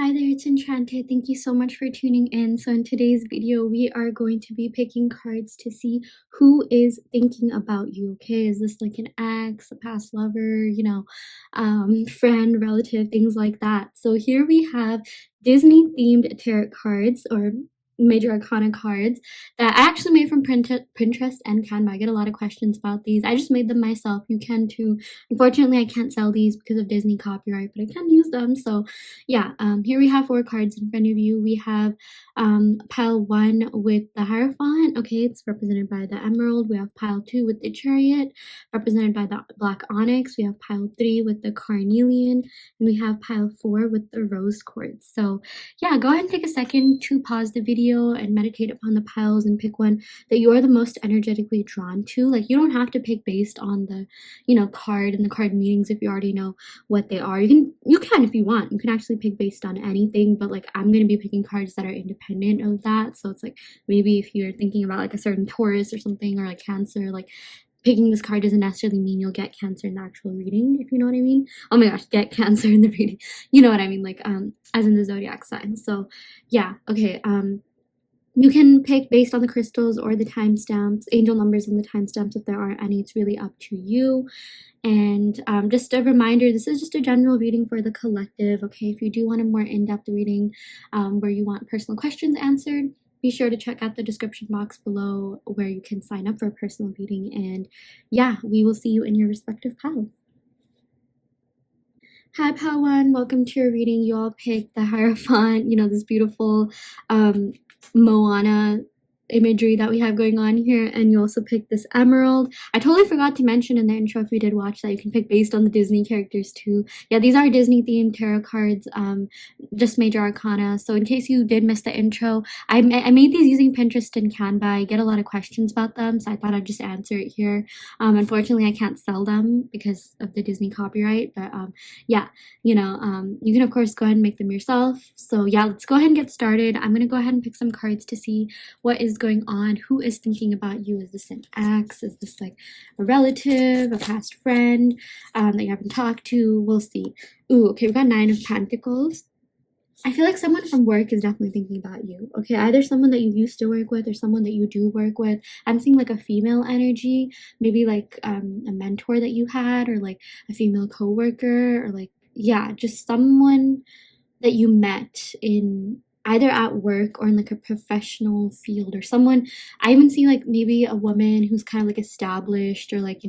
Hi there, it's Enchanted. Thank you so much for tuning in. So in today's video, we are going to be picking cards to see who is thinking about you, okay? Is this like an ex, a past lover, friend, relative, things like that. So here we have Disney-themed tarot cards or major arcana cards that I actually made from Pinterest and Canva. I get a lot of questions about these. I just made them myself. You can too. Unfortunately, I can't sell these because of Disney copyright, but I can use them. So yeah, here we have 4 cards in front of you. We have pile 1 with the Hierophant. Okay, it's represented by the Emerald. We have pile 2 with the Chariot, represented by the Black Onyx. We have pile 3 with the Carnelian, and we have pile 4 with the Rose Quartz. So yeah, go ahead and take a second to pause the video and meditate upon the piles and pick one that you are the most energetically drawn to. Like, you don't have to pick based on the, card and the card meanings if you already know what they are. You can if you want. You can actually pick based on anything, but like I'm going to be picking cards that are independent of that. So it's like maybe if you're thinking about like a certain Taurus or something, or like Cancer, like picking this card doesn't necessarily mean you'll get Cancer in the actual reading, if you know what I mean. Oh my gosh, get Cancer in the reading. You know what I mean, like as in the zodiac sign. So yeah, okay. You can pick based on the crystals or the timestamps, angel numbers and the timestamps if there are any. It's really up to you. And just a reminder, this is just a general reading for the collective, okay? If you do want a more in-depth reading where you want personal questions answered, be sure to check out the description box below where you can sign up for a personal reading. And yeah, we will see you in your respective piles. Hi, Pal One. Welcome to your reading. You all picked the Hierophant, this beautiful Moana imagery that we have going on here, and you also picked this Emerald. I totally forgot to mention in the intro, if you did watch, that you can pick based on the Disney characters too. Yeah, these are Disney themed tarot cards, just major arcana. So in case you did miss the intro, I made these using Pinterest and Canva. I get a lot of questions about them, so I thought I'd just answer it here. Unfortunately, I can't sell them because of the Disney copyright, but yeah, you can of course go ahead and make them yourself. So yeah, let's go ahead and get started. I'm gonna go ahead and pick some cards to see what is going on, who is thinking about you. Is this an ex? Is this like a relative, a past friend that you haven't talked to? We'll see. Ooh, okay, we got 9 of Pentacles. I feel like someone from work is definitely thinking about you. Okay, either someone that you used to work with or someone that you do work with. I'm seeing like a female energy, maybe like a mentor that you had, or like a female coworker, or like, yeah, just someone that you met in either at work or in like a professional field, or someone. I even see like maybe a woman who's kind of like established, or like,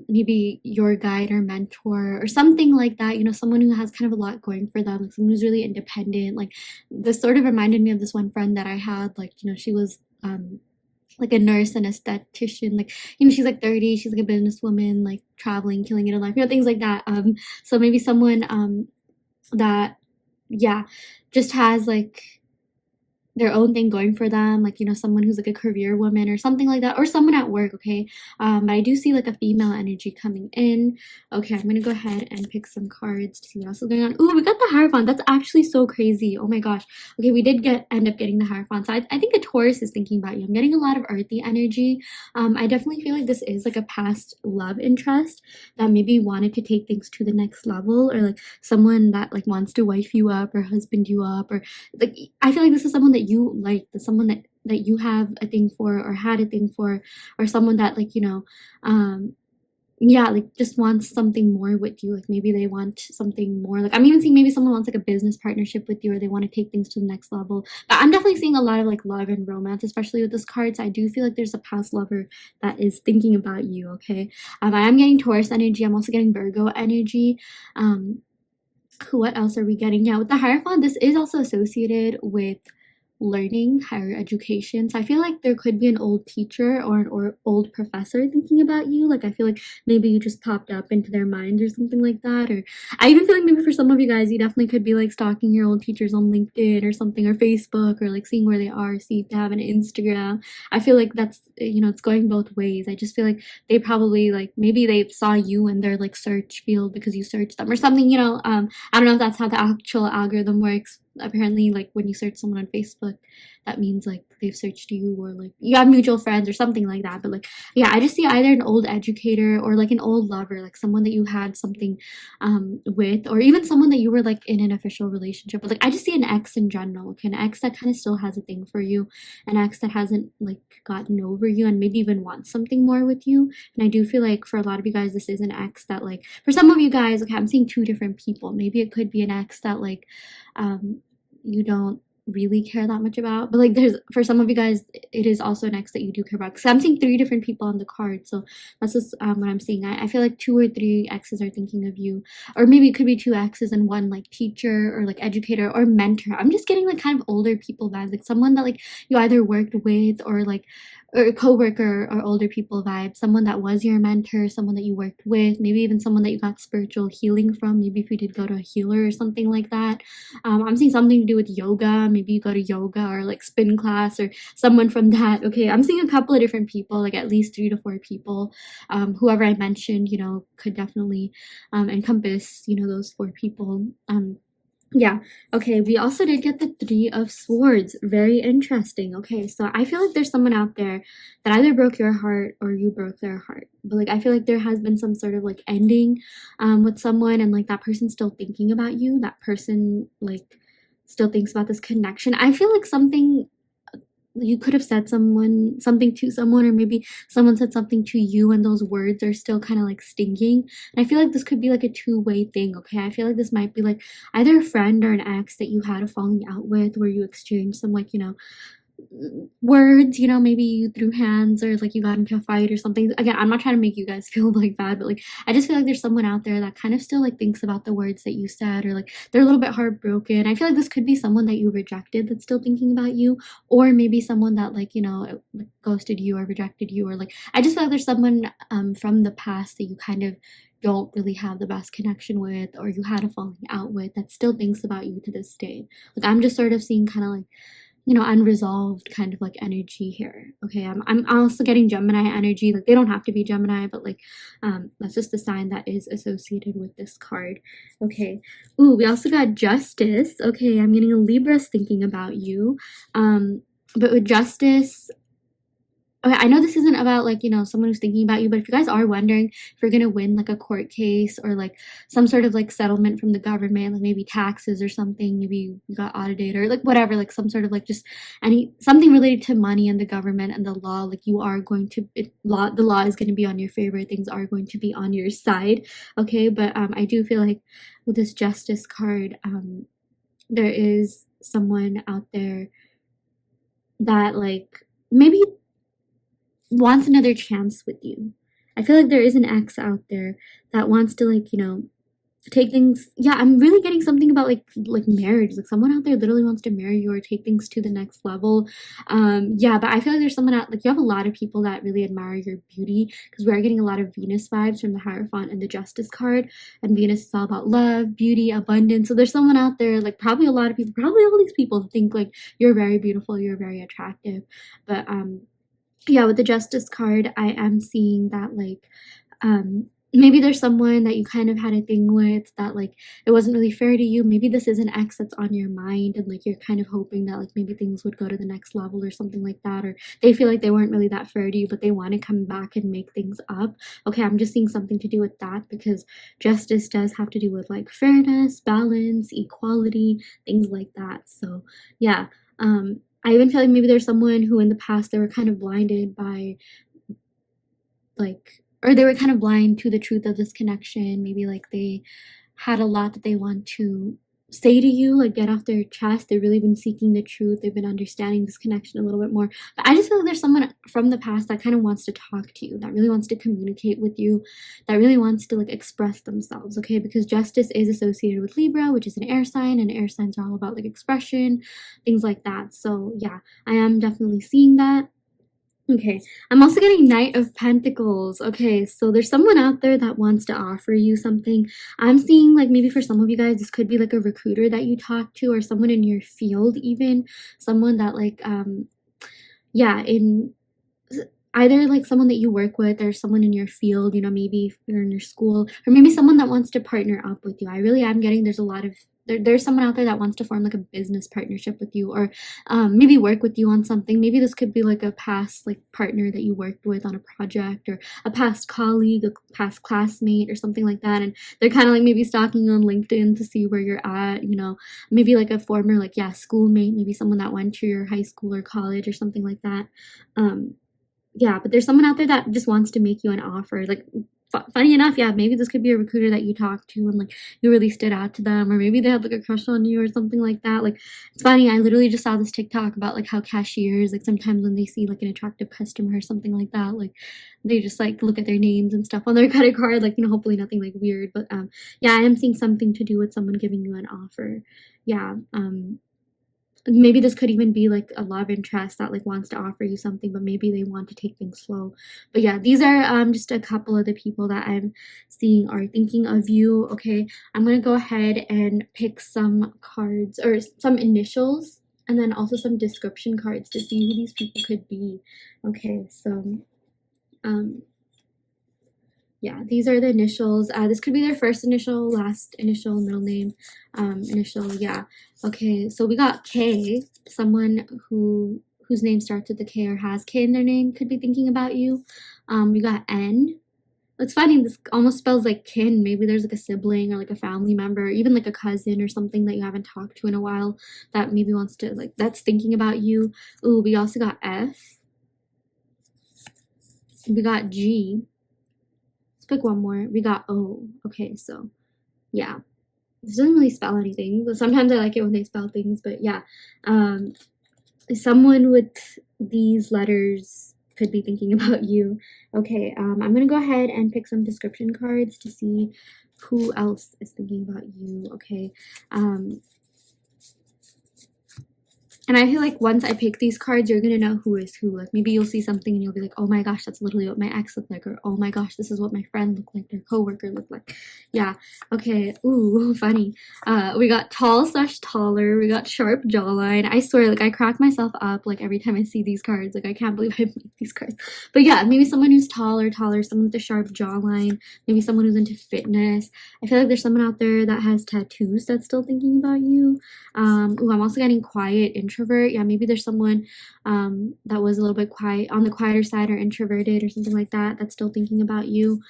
maybe your guide or mentor or something like that, someone who has kind of a lot going for them, like someone who's really independent. Like, this sort of reminded me of this one friend that I had, like, she was like a nurse and esthetician, like, she's like 30, she's like a businesswoman, like traveling, killing it in life, things like that. So maybe someone that, yeah, just has like their own thing going for them, like, someone who's like a career woman or something like that, or someone at work, okay? But I do see like a female energy coming in. Okay, I'm gonna go ahead and pick some cards to see what else is going on. Ooh, we got the Hierophant. That's actually so crazy. Oh my gosh. Okay, we did end up getting the Hierophant. So I think a Taurus is thinking about you. I'm getting a lot of earthy energy. I definitely feel like this is like a past love interest that maybe wanted to take things to the next level, or like someone that like wants to wife you up or husband you up, or like, I feel like this is someone that you like, someone that you have a thing for or had a thing for, or someone that like, yeah, like just wants something more with you. Like maybe they want something more. Like, I'm even seeing maybe someone wants like a business partnership with you, or they want to take things to the next level. But I'm definitely seeing a lot of like love and romance, especially with this card. So I do feel like there's a past lover that is thinking about you, okay? I am getting Taurus energy. I'm also getting Virgo energy. What else are we getting? Yeah, with the Hierophant, this is also associated with learning, higher education. So I feel like there could be an old teacher or an old professor thinking about you. Like, I feel like maybe you just popped up into their mind or something like that. Or I even feel like maybe for some of you guys, you definitely could be like stalking your old teachers on LinkedIn or something, or Facebook, or like seeing where they are, see if they have an Instagram. I feel like that's, it's going both ways. I just feel like they probably like, maybe they saw you in their like search field because you searched them or something, I don't know if that's how the actual algorithm works. apparently like when you search someone on Facebook, that means like they've searched you, or like you have mutual friends or something like that. But like, yeah, I just see either an old educator or like an old lover, like someone that you had something with, or even someone that you were like in an official relationship with. Like I just see an ex in general, okay, an ex that kind of still has a thing for you, an ex that hasn't like gotten over you and maybe even wants something more with you. And I do feel like for a lot of you guys, this is an ex that like, for some of you guys, okay, I'm seeing two different people. Maybe it could be an ex that like you don't really care that much about, but like there's, for some of you guys, it is also an ex that you do care about, because I'm seeing three different people on the card. So that's just what I'm seeing. I feel like 2 or 3 exes are thinking of you, or maybe it could be 2 exes and 1 like teacher or like educator or mentor. I'm just getting like kind of older people vibes, like someone that like you either worked with, or like, or a co-worker, or older people vibe, someone that was your mentor, someone that you worked with, maybe even someone that you got spiritual healing from, maybe if you did go to a healer or something like that. I'm seeing something to do with yoga, maybe you go to yoga or like spin class, or someone from that. Okay, I'm seeing a couple of different people, like at least 3 to 4 people. Whoever I mentioned, you know, could definitely encompass, you know, those 4 people. Yeah, okay, we also did get the 3 of Swords. Very interesting. Okay, so I feel like there's someone out there that either broke your heart or you broke their heart. But like I feel like there has been some sort of like ending with someone, and like that person's still thinking about you. That person like still thinks about this connection. I feel like something, you could have said something to someone, or maybe someone said something to you, and those words are still kind of like stinging. And I feel like this could be like a two-way thing. Okay, I feel like this might be like either a friend or an ex that you had a falling out with, where you exchanged some like, you know, words, you know, maybe you threw hands, or like you got into a fight or something. Again, I'm not trying to make you guys feel like bad, but like I just feel like there's someone out there that kind of still like thinks about the words that you said, or like they're a little bit heartbroken. I feel like this could be someone that you rejected that's still thinking about you, or maybe someone that like, you know, like ghosted you or rejected you, or like I just feel like there's someone from the past that you kind of don't really have the best connection with, or you had a falling out with, that still thinks about you to this day. Like I'm just sort of seeing kind of like, you know, unresolved kind of like energy here. Okay, I'm also getting Gemini energy. Like they don't have to be Gemini, but like that's just the sign that is associated with this card. Okay. Ooh, we also got Justice. Okay, I'm getting a Libra's thinking about you. But with Justice, okay, I know this isn't about like, you know, someone who's thinking about you, but if you guys are wondering if you're gonna win like a court case, or like some sort of like settlement from the government, like maybe taxes or something, maybe you got audited, or like whatever, like some sort of like just something related to money and the government and the law, like you are going to, the law is going to be on your favor, things are going to be on your side. Okay, but I do feel like with this Justice card, there is someone out there that like maybe wants another chance with you. I feel like there is an ex out there that wants to like, you know, take things, yeah, I'm really getting something about like marriage, like someone out there literally wants to marry you or take things to the next level. Yeah, but I feel like there's someone out, like you have a lot of people that really admire your beauty, because we are getting a lot of Venus vibes from the Hierophant and the Justice card, and Venus is all about love, beauty, abundance. So there's someone out there, like probably a lot of people, probably all these people think like you're very beautiful, you're very attractive. But yeah, with the Justice card, I am seeing that like maybe there's someone that you kind of had a thing with that like it wasn't really fair to you. Maybe this is an ex that's on your mind, and like you're kind of hoping that like maybe things would go to the next level or something like that, or they feel like they weren't really that fair to you, but they want to come back and make things up. Okay, I'm just seeing something to do with that, because justice does have to do with like fairness, balance, equality, things like that. So yeah, I even feel like maybe there's someone who in the past they were kind of blinded by like, or they were kind of blind to the truth of this connection. Maybe like they had a lot that they want to say to you, like get off their chest. They've really been seeking the truth. They've been understanding this connection a little bit more. But I just feel like there's someone from the past that kind of wants to talk to you, that really wants to communicate with you, that really wants to like express themselves, okay? Because Justice is associated with Libra, which is an air sign, and air signs are all about like expression, things like that. So yeah, I am definitely seeing that. Okay, I'm also getting Knight of Pentacles. Okay, so there's someone out there that wants to offer you something. I'm seeing like maybe for some of you guys, this could be like a recruiter that you talk to, or someone in your field even. Someone that like, yeah, in either like someone that you work with, or someone in your field, you know, maybe if you're in your school, or maybe someone that wants to partner up with you. I really am getting there's a lot of there's someone out there that wants to form like a business partnership with you, or maybe work with you on something. Maybe this could be like a past like partner that you worked with on a project, or a past colleague, a past classmate, or something like that, and they're kind of like maybe stalking you on LinkedIn to see where you're at, you know, maybe like a former like, yeah, schoolmate, maybe someone that went to your high school or college or something like that. Yeah, but there's someone out there that just wants to make you an offer. Like, funny enough, yeah, maybe this could be a recruiter that you talked to and like you really stood out to them, or maybe they had like a crush on you or something like that. Like, it's funny, I literally just saw this TikTok about like how cashiers, like sometimes when they see like an attractive customer or something like that, like they just like look at their names and stuff on their credit card, like, you know, hopefully nothing like weird. But yeah, I am seeing something to do with someone giving you an offer. Yeah. Maybe this could even be like a love interest that like wants to offer you something, but maybe they want to take things slow. But yeah, these are just a couple of the people that I'm seeing are thinking of you. Okay, I'm gonna go ahead and pick some cards, or some initials, and then also some description cards to see who these people could be. Okay, so yeah, these are the initials. This could be their first initial, last initial, middle name, initial. Yeah. Okay, so we got K. Someone whose name starts with the K or has K in their name could be thinking about you. We got N. It's funny, this almost spells like kin. Maybe there's like a sibling or like a family member, or even like a cousin or something that you haven't talked to in a while that maybe wants to, like, that's thinking about you. Ooh, we also got F. We got G. Pick one more. We got O. Okay, so yeah, this doesn't really spell anything, but sometimes I like it when they spell things. But yeah, someone with these letters could be thinking about you. Okay, I'm gonna go ahead and pick some description cards to see who else is thinking about you. Okay, and I feel like once I pick these cards, you're gonna know who is who. Like, maybe you'll see something and you'll be like, oh my gosh, that's literally what my ex looked like, or oh my gosh, this is what my friend looked like, their coworker looked like. Yeah. Okay. Ooh, funny. We got tall / taller. We got sharp jawline. I swear, like, I crack myself up like every time I see these cards. Like, I can't believe I make these cards. But yeah, maybe someone who's tall or taller, someone with a sharp jawline, maybe someone who's into fitness. I feel like there's someone out there that has tattoos that's still thinking about you. Ooh, I'm also getting quiet, introvert. Yeah, maybe there's someone that was a little bit quiet, on the quieter side, or introverted or something like that, that's still thinking about you.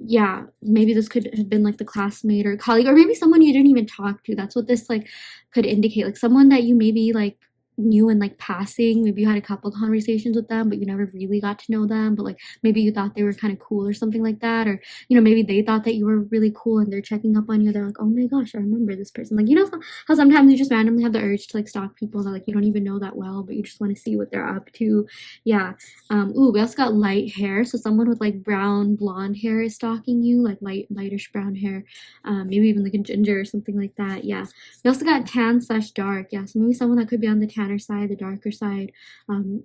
Yeah, maybe this could have been like the classmate or colleague, or maybe someone you didn't even talk to. That's what this like could indicate. Like someone that you maybe like knew in like passing. Maybe you had a couple conversations with them, but you never really got to know them. But like maybe you thought they were kind of cool or something like that, or you know, maybe they thought that you were really cool and they're checking up on you. They're like, oh my gosh, I remember this person. Like, you know how sometimes you just randomly have the urge to like stalk people that like you don't even know that well, but you just want to see what they're up to. Yeah. Ooh, we also got light hair. So someone with like brown blonde hair is stalking you, like lightish brown hair. Maybe even like a ginger or something like that. Yeah. We also got tan / dark. Yeah, so maybe someone that could be on the tanner side, the darker side.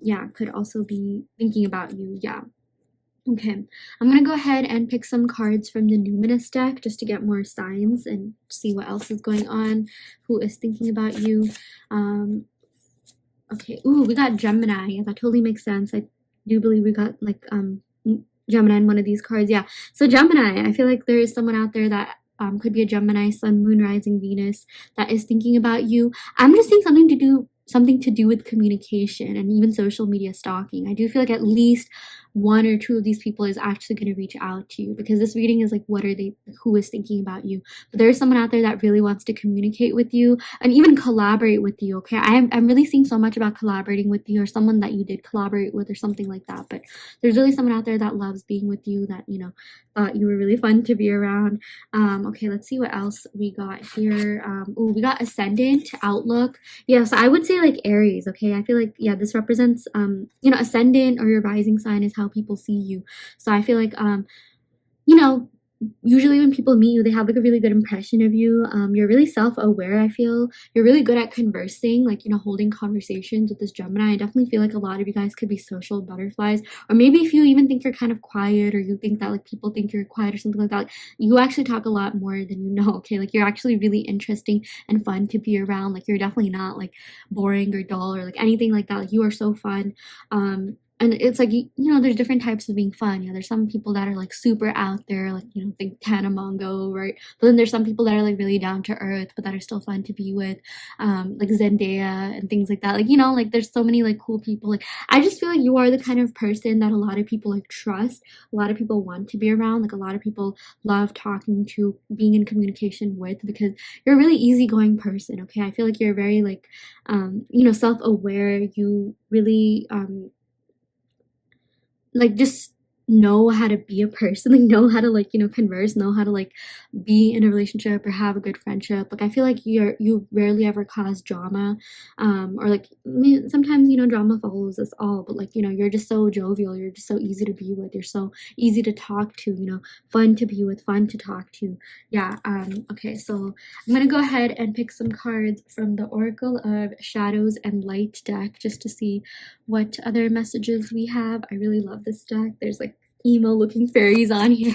Yeah, could also be thinking about you. Yeah. Okay, I'm gonna go ahead and pick some cards from the Numinous deck just to get more signs and see what else is going on, who is thinking about you. Okay, ooh, we got Gemini. Yeah, that totally makes sense. I do believe we got like Gemini in one of these cards. Yeah, so Gemini, I feel like there is someone out there that could be a Gemini, Sun, Moon, Rising, Venus, that is thinking about you. I'm just seeing something to do with communication and even social media stalking. I do feel like at least one or two of these people is actually going to reach out to you, because this reading is like, who is thinking about you? But there is someone out there that really wants to communicate with you and even collaborate with you. Okay, I'm really seeing so much about collaborating with you, or someone that you did collaborate with or something like that. But there's really someone out there that loves being with you, that, you know, thought you were really fun to be around. Okay, let's see what else we got here. Ooh, we got Ascendant, Outlook. Yeah, so I would say like Aries. Okay, I feel like, yeah, this represents you know, Ascendant or your rising sign is how people see you. So I feel like you know, usually when people meet you, they have like a really good impression of you. You're really self-aware. I feel you're really good at conversing, like, you know, holding conversations with this Gemini. I definitely feel like a lot of you guys could be social butterflies, or maybe if you even think you're kind of quiet, or you think that like people think you're quiet or something like that, like, you actually talk a lot more than you know. Okay, like you're actually really interesting and fun to be around. Like you're definitely not like boring or dull or like anything like that. Like you are so fun. and it's like, you know, there's different types of being fun. You know, there's some people that are like super out there, like, you know, think Tana Mongo, right? But then there's some people that are like really down to earth, but that are still fun to be with, like Zendaya and things like that. Like, you know, like there's so many like cool people. Like, I just feel like you are the kind of person that a lot of people like trust, a lot of people want to be around, like a lot of people love talking to, being in communication with, because you're a really easygoing person. Okay, I feel like you're very like, you know, self-aware. You really like just know how to be a person, like know how to like, you know, converse, know how to like be in a relationship or have a good friendship. Like I feel like you rarely ever cause drama, or like, I mean, sometimes, you know, drama follows us all, but like, you know, you're just so jovial, you're just so easy to be with, you're so easy to talk to, you know, fun to be with, fun to talk to. Yeah. Okay, so I'm gonna go ahead and pick some cards from the Oracle of Shadows and Light deck just to see what other messages we have. I really love this deck. There's like emo looking fairies on here.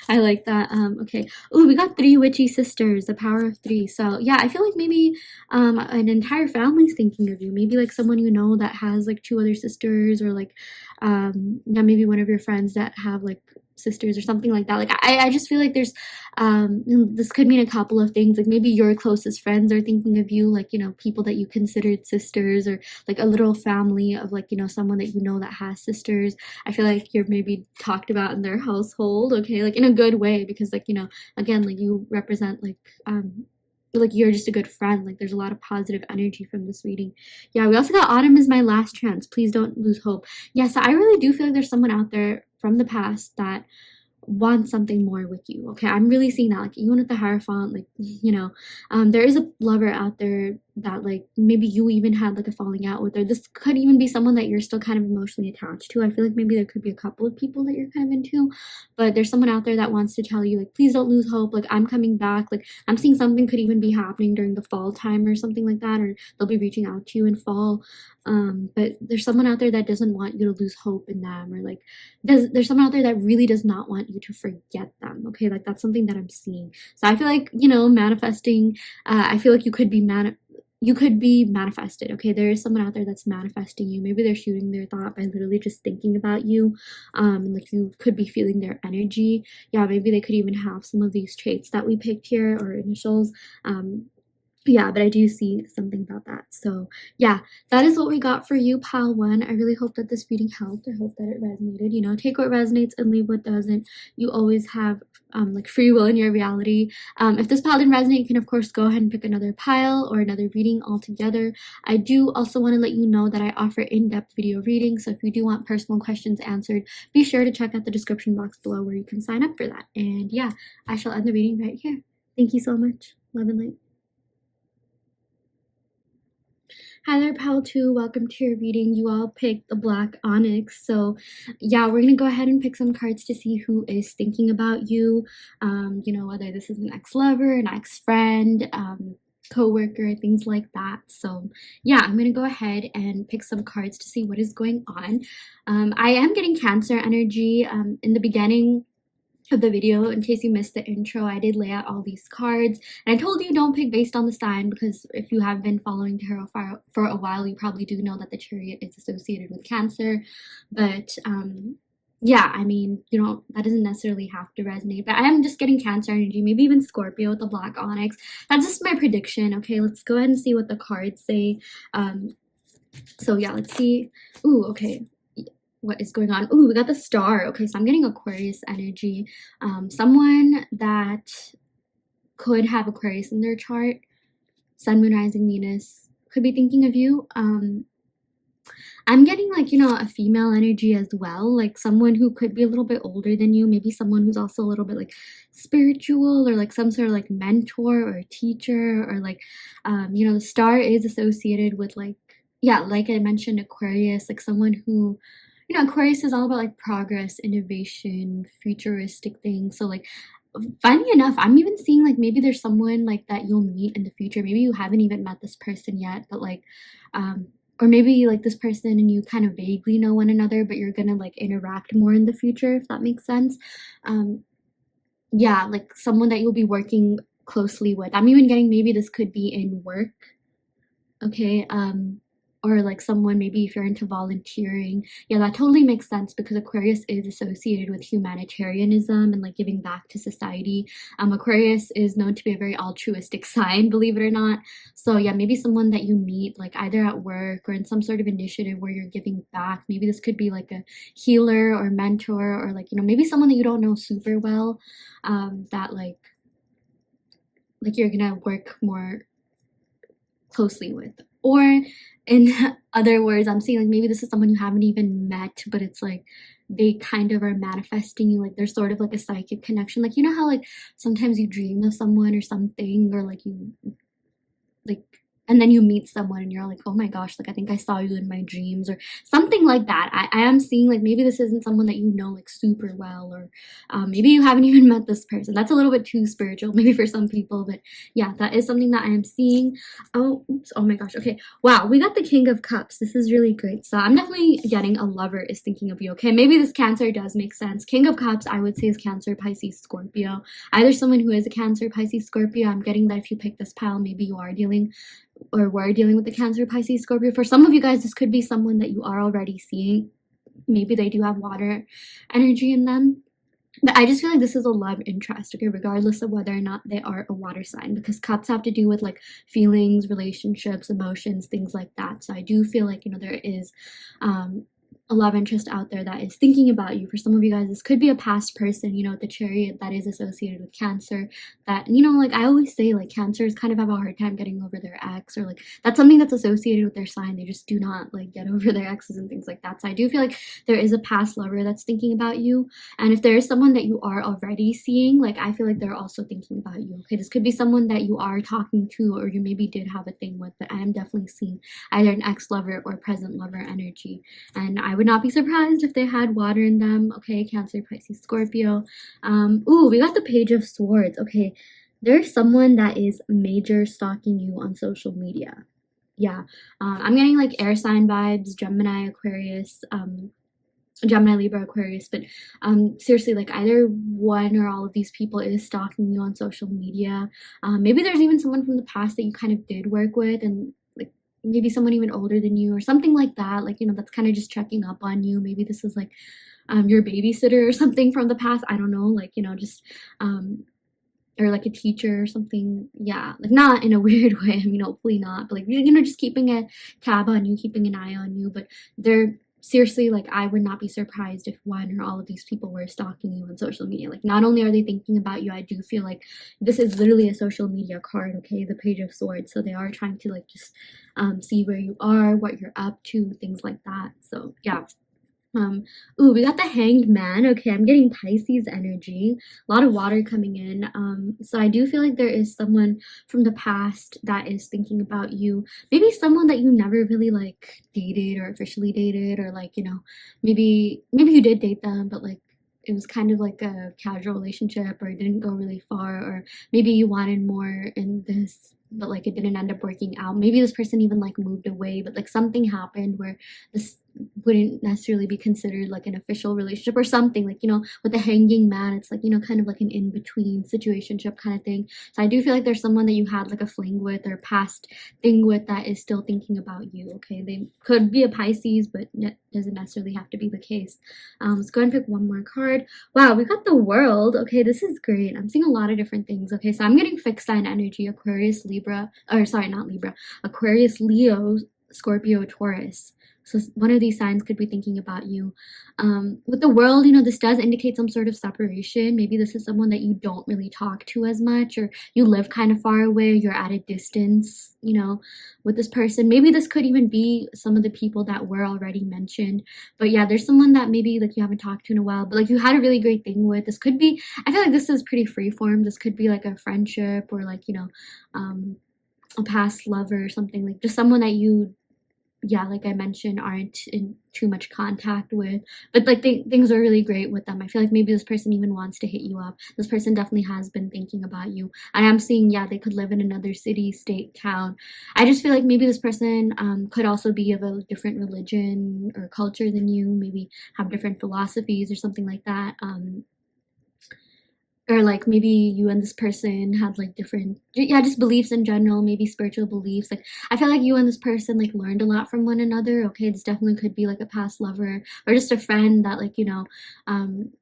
I like that. Okay. Oh, we got 3 witchy sisters, the power of 3. So yeah, I feel like maybe an entire family's thinking of you. Maybe like someone you know that has like 2 other sisters, or like yeah, maybe one of your friends that have like sisters or something like that. Like I just feel like there's this could mean a couple of things. Like maybe your closest friends are thinking of you, like, you know, people that you considered sisters, or like a little family of like, you know, someone that you know that has sisters. I feel like you're maybe talked about in their household, okay, like in a good way, because like, you know, again, like you represent like you're just a good friend. Like there's a lot of positive energy from this reading. Yeah, we also got autumn is my last chance, please don't lose hope. Yeah, so I really do feel like there's someone out there from the past that want something more with you. Okay, I'm really seeing that, like even with the Hierophant, like, you know, there is a lover out there that like maybe you even had like a falling out with, or this could even be someone that you're still kind of emotionally attached to. I feel like maybe there could be a couple of people that you're kind of into, but there's someone out there that wants to tell you like, please don't lose hope, like I'm coming back. Like I'm seeing something could even be happening during the fall time or something like that, or they'll be reaching out to you in fall. But there's someone out there that doesn't want you to lose hope in them, or like there's someone out there that really does not want you to forget them. Okay, like that's something that I'm seeing. So I feel like, you know, manifesting, I feel like you could be manifested. Okay, there is someone out there that's manifesting you. Maybe they're shooting their thought by literally just thinking about you, and like you could be feeling their energy. Yeah, maybe they could even have some of these traits that we picked here, or initials. Yeah, but I do see something about that. So yeah, that is what we got for you, pile 1. I really hope that this reading helped. I hope that it resonated. You know, take what resonates and leave what doesn't. You always have like free will in your reality. If this pile didn't resonate, you can of course go ahead and pick another pile or another reading altogether. I do also want to let you know that I offer in-depth video readings, so if you do want personal questions answered, be sure to check out the description box below where you can sign up for that. And yeah, I shall end the reading right here. Thank you so much. Love and light. Hi there, pal 2. Welcome to your reading. You all picked the black onyx. So yeah, we're gonna go ahead and pick some cards to see who is thinking about you. You know, whether this is an ex-lover, an ex-friend, co-worker, things like that. So yeah, I'm gonna go ahead and pick some cards to see what is going on. I am getting Cancer energy. In the beginning of the video, in case you missed the intro, I did lay out all these cards, and I told you don't pick based on the sign, because if you have been following tarot for a while, you probably do know that the Chariot is associated with Cancer. But yeah, I mean, you know, that doesn't necessarily have to resonate, but I am just getting Cancer energy, maybe even Scorpio with the black onyx. That's just my prediction. Okay, let's go ahead and see what the cards say. So yeah, let's see. Ooh, okay, what is going on? Ooh, we got the Star. Okay, so I'm getting Aquarius energy. Someone that could have Aquarius in their chart, Sun, Moon, Rising, Venus, could be thinking of you. I'm getting like, you know, a female energy as well, like someone who could be a little bit older than you, maybe someone who's also a little bit like spiritual, or like some sort of like mentor or teacher, or like, you know, the Star is associated with like, yeah, like I mentioned, Aquarius, like someone who, you know, Aquarius is all about like progress, innovation, futuristic things. So like, funny enough, I'm even seeing like maybe there's someone like that you'll meet in the future. Maybe you haven't even met this person yet, but like, or maybe like this person and you kind of vaguely know one another, but you're gonna like interact more in the future, if that makes sense. Yeah, like someone that you'll be working closely with. I'm even getting maybe this could be in work. Okay, or like someone, maybe if you're into volunteering, yeah, that totally makes sense because Aquarius is associated with humanitarianism and like giving back to society. Aquarius is known to be a very altruistic sign, believe it or not. So yeah, maybe someone that you meet like either at work or in some sort of initiative where you're giving back. Maybe this could be like a healer or mentor, or like, you know, maybe someone that you don't know super well, that like you're gonna work more closely with. Or in other words, I'm saying like maybe this is someone you haven't even met, but it's like they kind of are manifesting you, like there's sort of like a psychic connection. Like, you know how like sometimes you dream of someone or something, or like you like, and then you meet someone and you're like, oh my gosh, like I think I saw you in my dreams or something like that. I am seeing like maybe this isn't someone that you know like super well, or maybe you haven't even met this person. That's a little bit too spiritual maybe for some people, but yeah, that is something that I am seeing. Oh, oops, oh my gosh. Okay, wow, we got the King of Cups. This is really great. So I'm definitely getting a lover is thinking of you. Okay, maybe this Cancer does make sense. King of Cups, I would say, is Cancer, Pisces, Scorpio. Either someone who is a Cancer, Pisces, Scorpio. I'm getting that if you pick this pile, maybe you are dealing or were dealing with the Cancer, Pisces, Scorpio. For some of you guys, this could be someone that you are already seeing. Maybe they do have water energy in them. But I just feel like this is a love interest, okay, regardless of whether or not they are a water sign, because cups have to do with like feelings, relationships, emotions, things like that. So I do feel like, you know, there is a love interest out there that is thinking about you. For some of you guys, this could be a past person, you know, the Chariot that is associated with Cancer, that, you know, like I always say, like Cancers kind of have a hard time getting over their ex, or like that's something that's associated with their sign. They just do not like get over their exes and things like that. So I do feel like there is a past lover that's thinking about you. And if there is someone that you are already seeing, like I feel like they're also thinking about you. Okay, this could be someone that you are talking to or you maybe did have a thing with, but I am definitely seeing either an ex-lover or present lover energy. And I would not be surprised if they had water in them. Okay, Cancer, Pisces, Scorpio. Ooh, we got the Page of Swords. Okay, there's someone that is major stalking you on social media. Yeah, I'm getting like air sign vibes, Gemini, Aquarius, Gemini, Libra, Aquarius, but seriously, like either one or all of these people is stalking you on social media. Maybe there's even someone from the past that you kind of did work with, and like maybe someone even older than you or something like that, like, you know, that's kind of just checking up on you. Maybe this is like your babysitter or something from the past, I don't know, like, you know, just or like a teacher or something. Yeah, like not in a weird way, I mean, hopefully not, but like, you know, just keeping a tab on you, keeping an eye on you. But they're seriously, like, I would not be surprised if one or all of these people were stalking you on social media. Like, not only are they thinking about you, I do feel like this is literally a social media card, okay, the Page of Swords. So they are trying to like just see where you are, what you're up to, things like that. So yeah. Ooh, we got the Hanged Man. Okay, I'm getting Pisces energy. A lot of water coming in. So I do feel like there is someone from the past that is thinking about you. Maybe someone that you never really like dated or officially dated, or like, you know, maybe you did date them, but like it was kind of like a casual relationship, or it didn't go really far, or maybe you wanted more in this, but like it didn't end up working out. Maybe this person even like moved away, but like something happened where this wouldn't necessarily be considered like an official relationship or something. Like, you know, with the Hanging Man, it's like, you know, kind of like an in-between situationship kind of thing. So I do feel like there's someone that you had like a fling with or past thing with that is still thinking about you. Okay, they could be a Pisces, but it doesn't necessarily have to be the case. Let's go and pick one more card. Wow, we got the World. Okay, this is great. I'm seeing a lot of different things. Okay, so I'm getting fixed sign energy, Aquarius, Libra, or sorry, not Libra, Aquarius, Leo, Scorpio, Taurus. So one of these signs could be thinking about you. With the World, you know, this does indicate some sort of separation. Maybe this is someone that you don't really talk to as much, or you live kind of far away, you're at a distance, you know, with this person. Maybe this could even be some of the people that were already mentioned. But yeah, there's someone that maybe like you haven't talked to in a while, but like you had a really great thing with. This could be, I feel like this is pretty freeform. This could be like a friendship, or like, you know, a past lover or something, like just someone that you, yeah, like I mentioned, aren't in too much contact with, but like things are really great with them. I feel like maybe this person even wants to hit you up. This person definitely has been thinking about you. I am seeing, yeah, they could live in another city, state, town. I just feel like maybe this person could also be of a different religion or culture than you, maybe have different philosophies or something like that. or like maybe you and this person had like different, yeah, just beliefs in general, maybe spiritual beliefs. Like I feel like you and this person like learned a lot from one another. Okay, this definitely could be like a past lover or just a friend that, like, um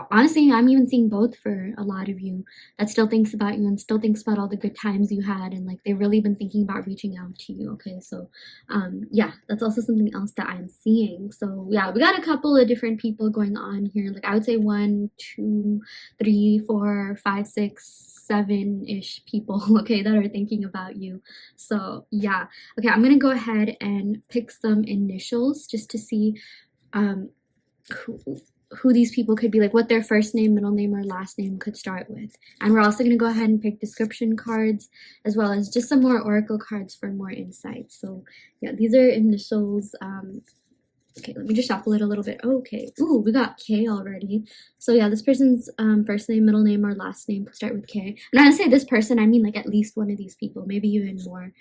honestly, I'm even seeing both for a lot of you, that still thinks about you and still thinks about all the good times you had, and like they've really been thinking about reaching out to you. Okay, so yeah, that's also something else that I'm seeing. So yeah, we got a couple of different people going on here. Like I would say 1, 2, 3, 4, 5, 6, 7-ish people, okay, that are thinking about you. So yeah, okay, I'm gonna go ahead and pick some initials just to see um who, who these people could be, like what their first name, middle name, or last name could start with. And we're also going to go ahead and pick description cards, as well as just some more oracle cards for more insight. So yeah, these are initials. Okay, let me just shuffle it a little bit. Okay, ooh, we got K already. So yeah, this person's first name, middle name, or last name could start with K. And when I say this person, I mean like at least one of these people, maybe even more.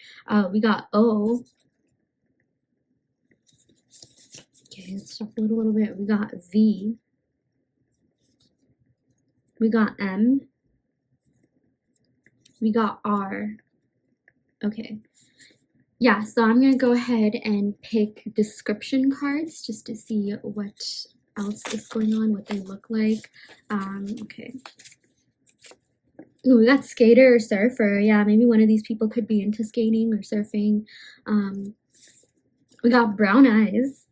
We got O. Okay, let's shuffle it a little bit. We got V. We got M. We got R. Okay. Yeah, so I'm going to go ahead and pick description cards just to see what else is going on, what they look like. Okay. Ooh, we got skater or surfer. Yeah, maybe one of these people could be into skating or surfing. We got brown eyes.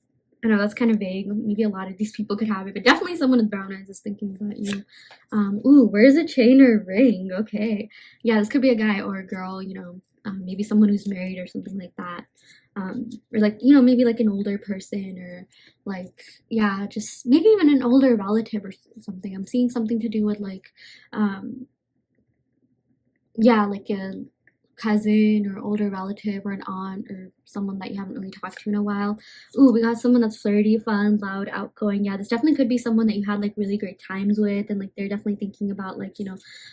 I know that's kind of vague. Maybe a lot of these people could have it, but definitely someone with brown eyes is thinking about you. Ooh, where's a chain or ring? Okay. Yeah, this could be a guy or a girl, maybe someone who's married or something like that. Or like, maybe like an older person, or like, yeah, just maybe even an older relative or something. I'm seeing something to do with like, yeah, like a cousin or older relative or an aunt or someone that you haven't really talked to in a while. Ooh, we got someone that's flirty, fun, loud, outgoing. Yeah, this definitely could be someone that you had like really great times with, and like they're definitely thinking about like,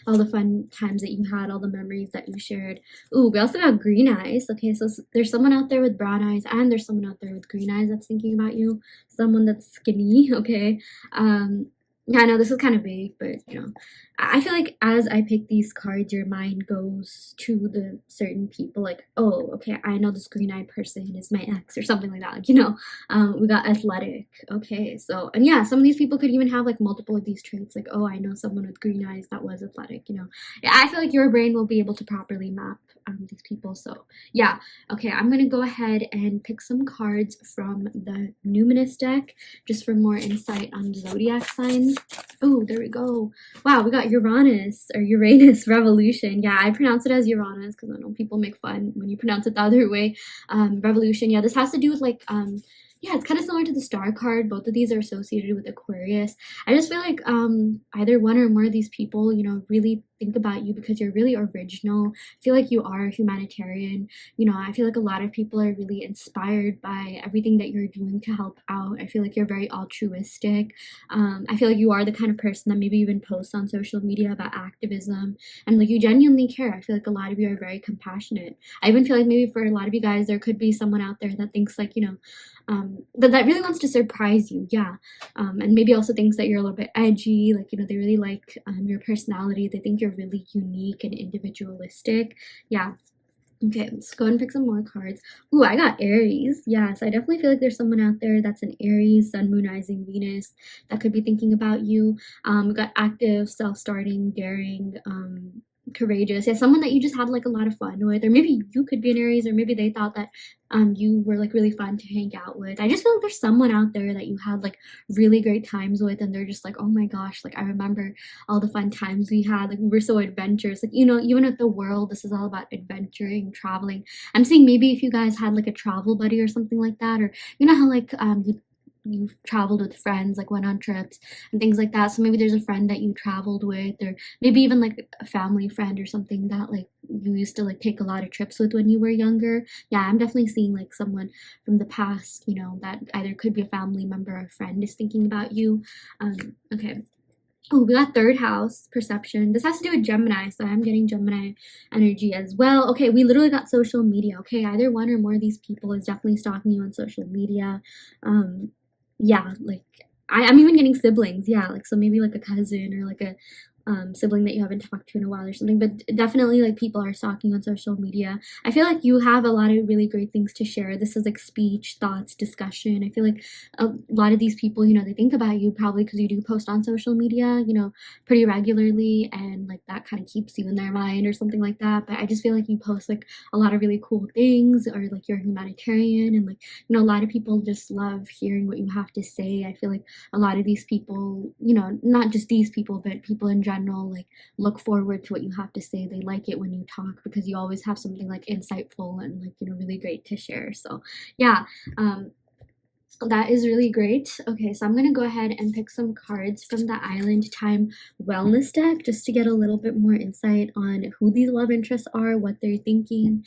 all the fun times that you had, all the memories that you shared. Ooh, we also got green eyes. Okay, so there's someone out there with brown eyes, and there's someone out there with green eyes that's thinking about you. Someone that's skinny. Okay. Yeah, I know this is kind of vague, but I feel like as I pick these cards, your mind goes to the certain people, like, oh, okay, I know this green-eyed person is my ex or something like that. Like, we got athletic. Okay, so, and yeah, some of these people could even have like multiple of these traits, like, oh, I know someone with green eyes that was athletic. Yeah, I feel like your brain will be able to properly map these people. So yeah, okay, I'm gonna go ahead and pick some cards from the Numinous deck just for more insight on zodiac signs. Oh, there we go. Wow, we got Uranus or Uranus revolution. Yeah, I pronounce it as Uranus because I know people make fun when you pronounce it the other way. Revolution. Yeah, this has to do with like yeah, it's kind of similar to the star card. Both of these are associated with Aquarius. I just feel like either one or more of these people, really think about you because you're really original. I feel like you are a humanitarian. I feel like a lot of people are really inspired by everything that you're doing to help out. I feel like you're very altruistic. I feel like you are the kind of person that maybe even posts on social media about activism, and like you genuinely care. I feel like a lot of you are very compassionate. I even feel like maybe for a lot of you guys, there could be someone out there that thinks like, that really wants to surprise you. Yeah. And maybe also thinks that you're a little bit edgy, like, they really like your personality. They think you're really unique and individualistic. Yeah. Okay, let's go and pick some more cards. Ooh, I got Aries. Yeah, so I definitely feel like there's someone out there that's an Aries, Sun, Moon, Rising, Venus that could be thinking about you. We got active, self-starting, daring, courageous. Yeah, someone that you just had like a lot of fun with, or maybe you could be an Aries, or maybe they thought that you were like really fun to hang out with. I just feel like there's someone out there that you had like really great times with, and they're just like, oh my gosh, like I remember all the fun times we had, like we were so adventurous, like even at the world, this is all about adventuring, traveling. I'm saying maybe if you guys had like a travel buddy or something like that, or how like you've traveled with friends, like went on trips and things like that. So maybe there's a friend that you traveled with, or maybe even like a family friend or something that like you used to like take a lot of trips with when you were younger. Yeah, I'm definitely seeing like someone from the past, that either could be a family member or a friend is thinking about you. Okay. Oh, we got third house, perception. This has to do with Gemini, so I'm getting Gemini energy as well. Okay, we literally got social media. Okay, either one or more of these people is definitely stalking you on social media. Yeah, like I'm even getting siblings. Yeah, like so maybe like a cousin or like a sibling that you haven't talked to in a while or something, but definitely like people are stalking on social media. I feel like you have a lot of really great things to share. This is like speech, thoughts, discussion. I feel like a lot of these people, you know, they think about you probably because you do post on social media, you know, pretty regularly, and like that kind of keeps you in their mind or something like that. But I just feel like you post like a lot of really cool things, or like you're a humanitarian, and like, you know, a lot of people just love hearing what you have to say. I feel like a lot of these people, you know, not just these people, but people in general, like look forward to what you have to say. They like it when you talk because you always have something like insightful and like, you know, really great to share. So yeah, that is really great. Okay, so I'm gonna go ahead and pick some cards from the Island Time Wellness deck just to get a little bit more insight on who these love interests are, what they're thinking.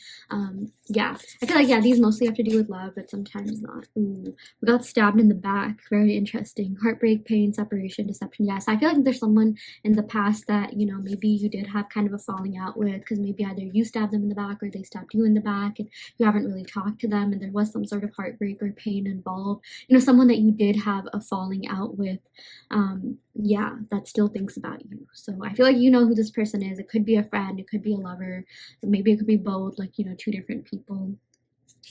Yeah, I feel like, yeah, these mostly have to do with love, but sometimes not. Ooh, we got stabbed in the back. Very interesting. Heartbreak, pain, separation, deception. Yes, I feel like there's someone in the past that, you know, maybe you did have kind of a falling out with, because maybe either you stabbed them in the back or they stabbed you in the back, and you haven't really talked to them, and there was some sort of heartbreak or pain involved. You know, someone that you did have a falling out with, yeah, that still thinks about you. So I feel like you know who this person is. It could be a friend, it could be a lover, maybe it could be both, like, you know, two different people.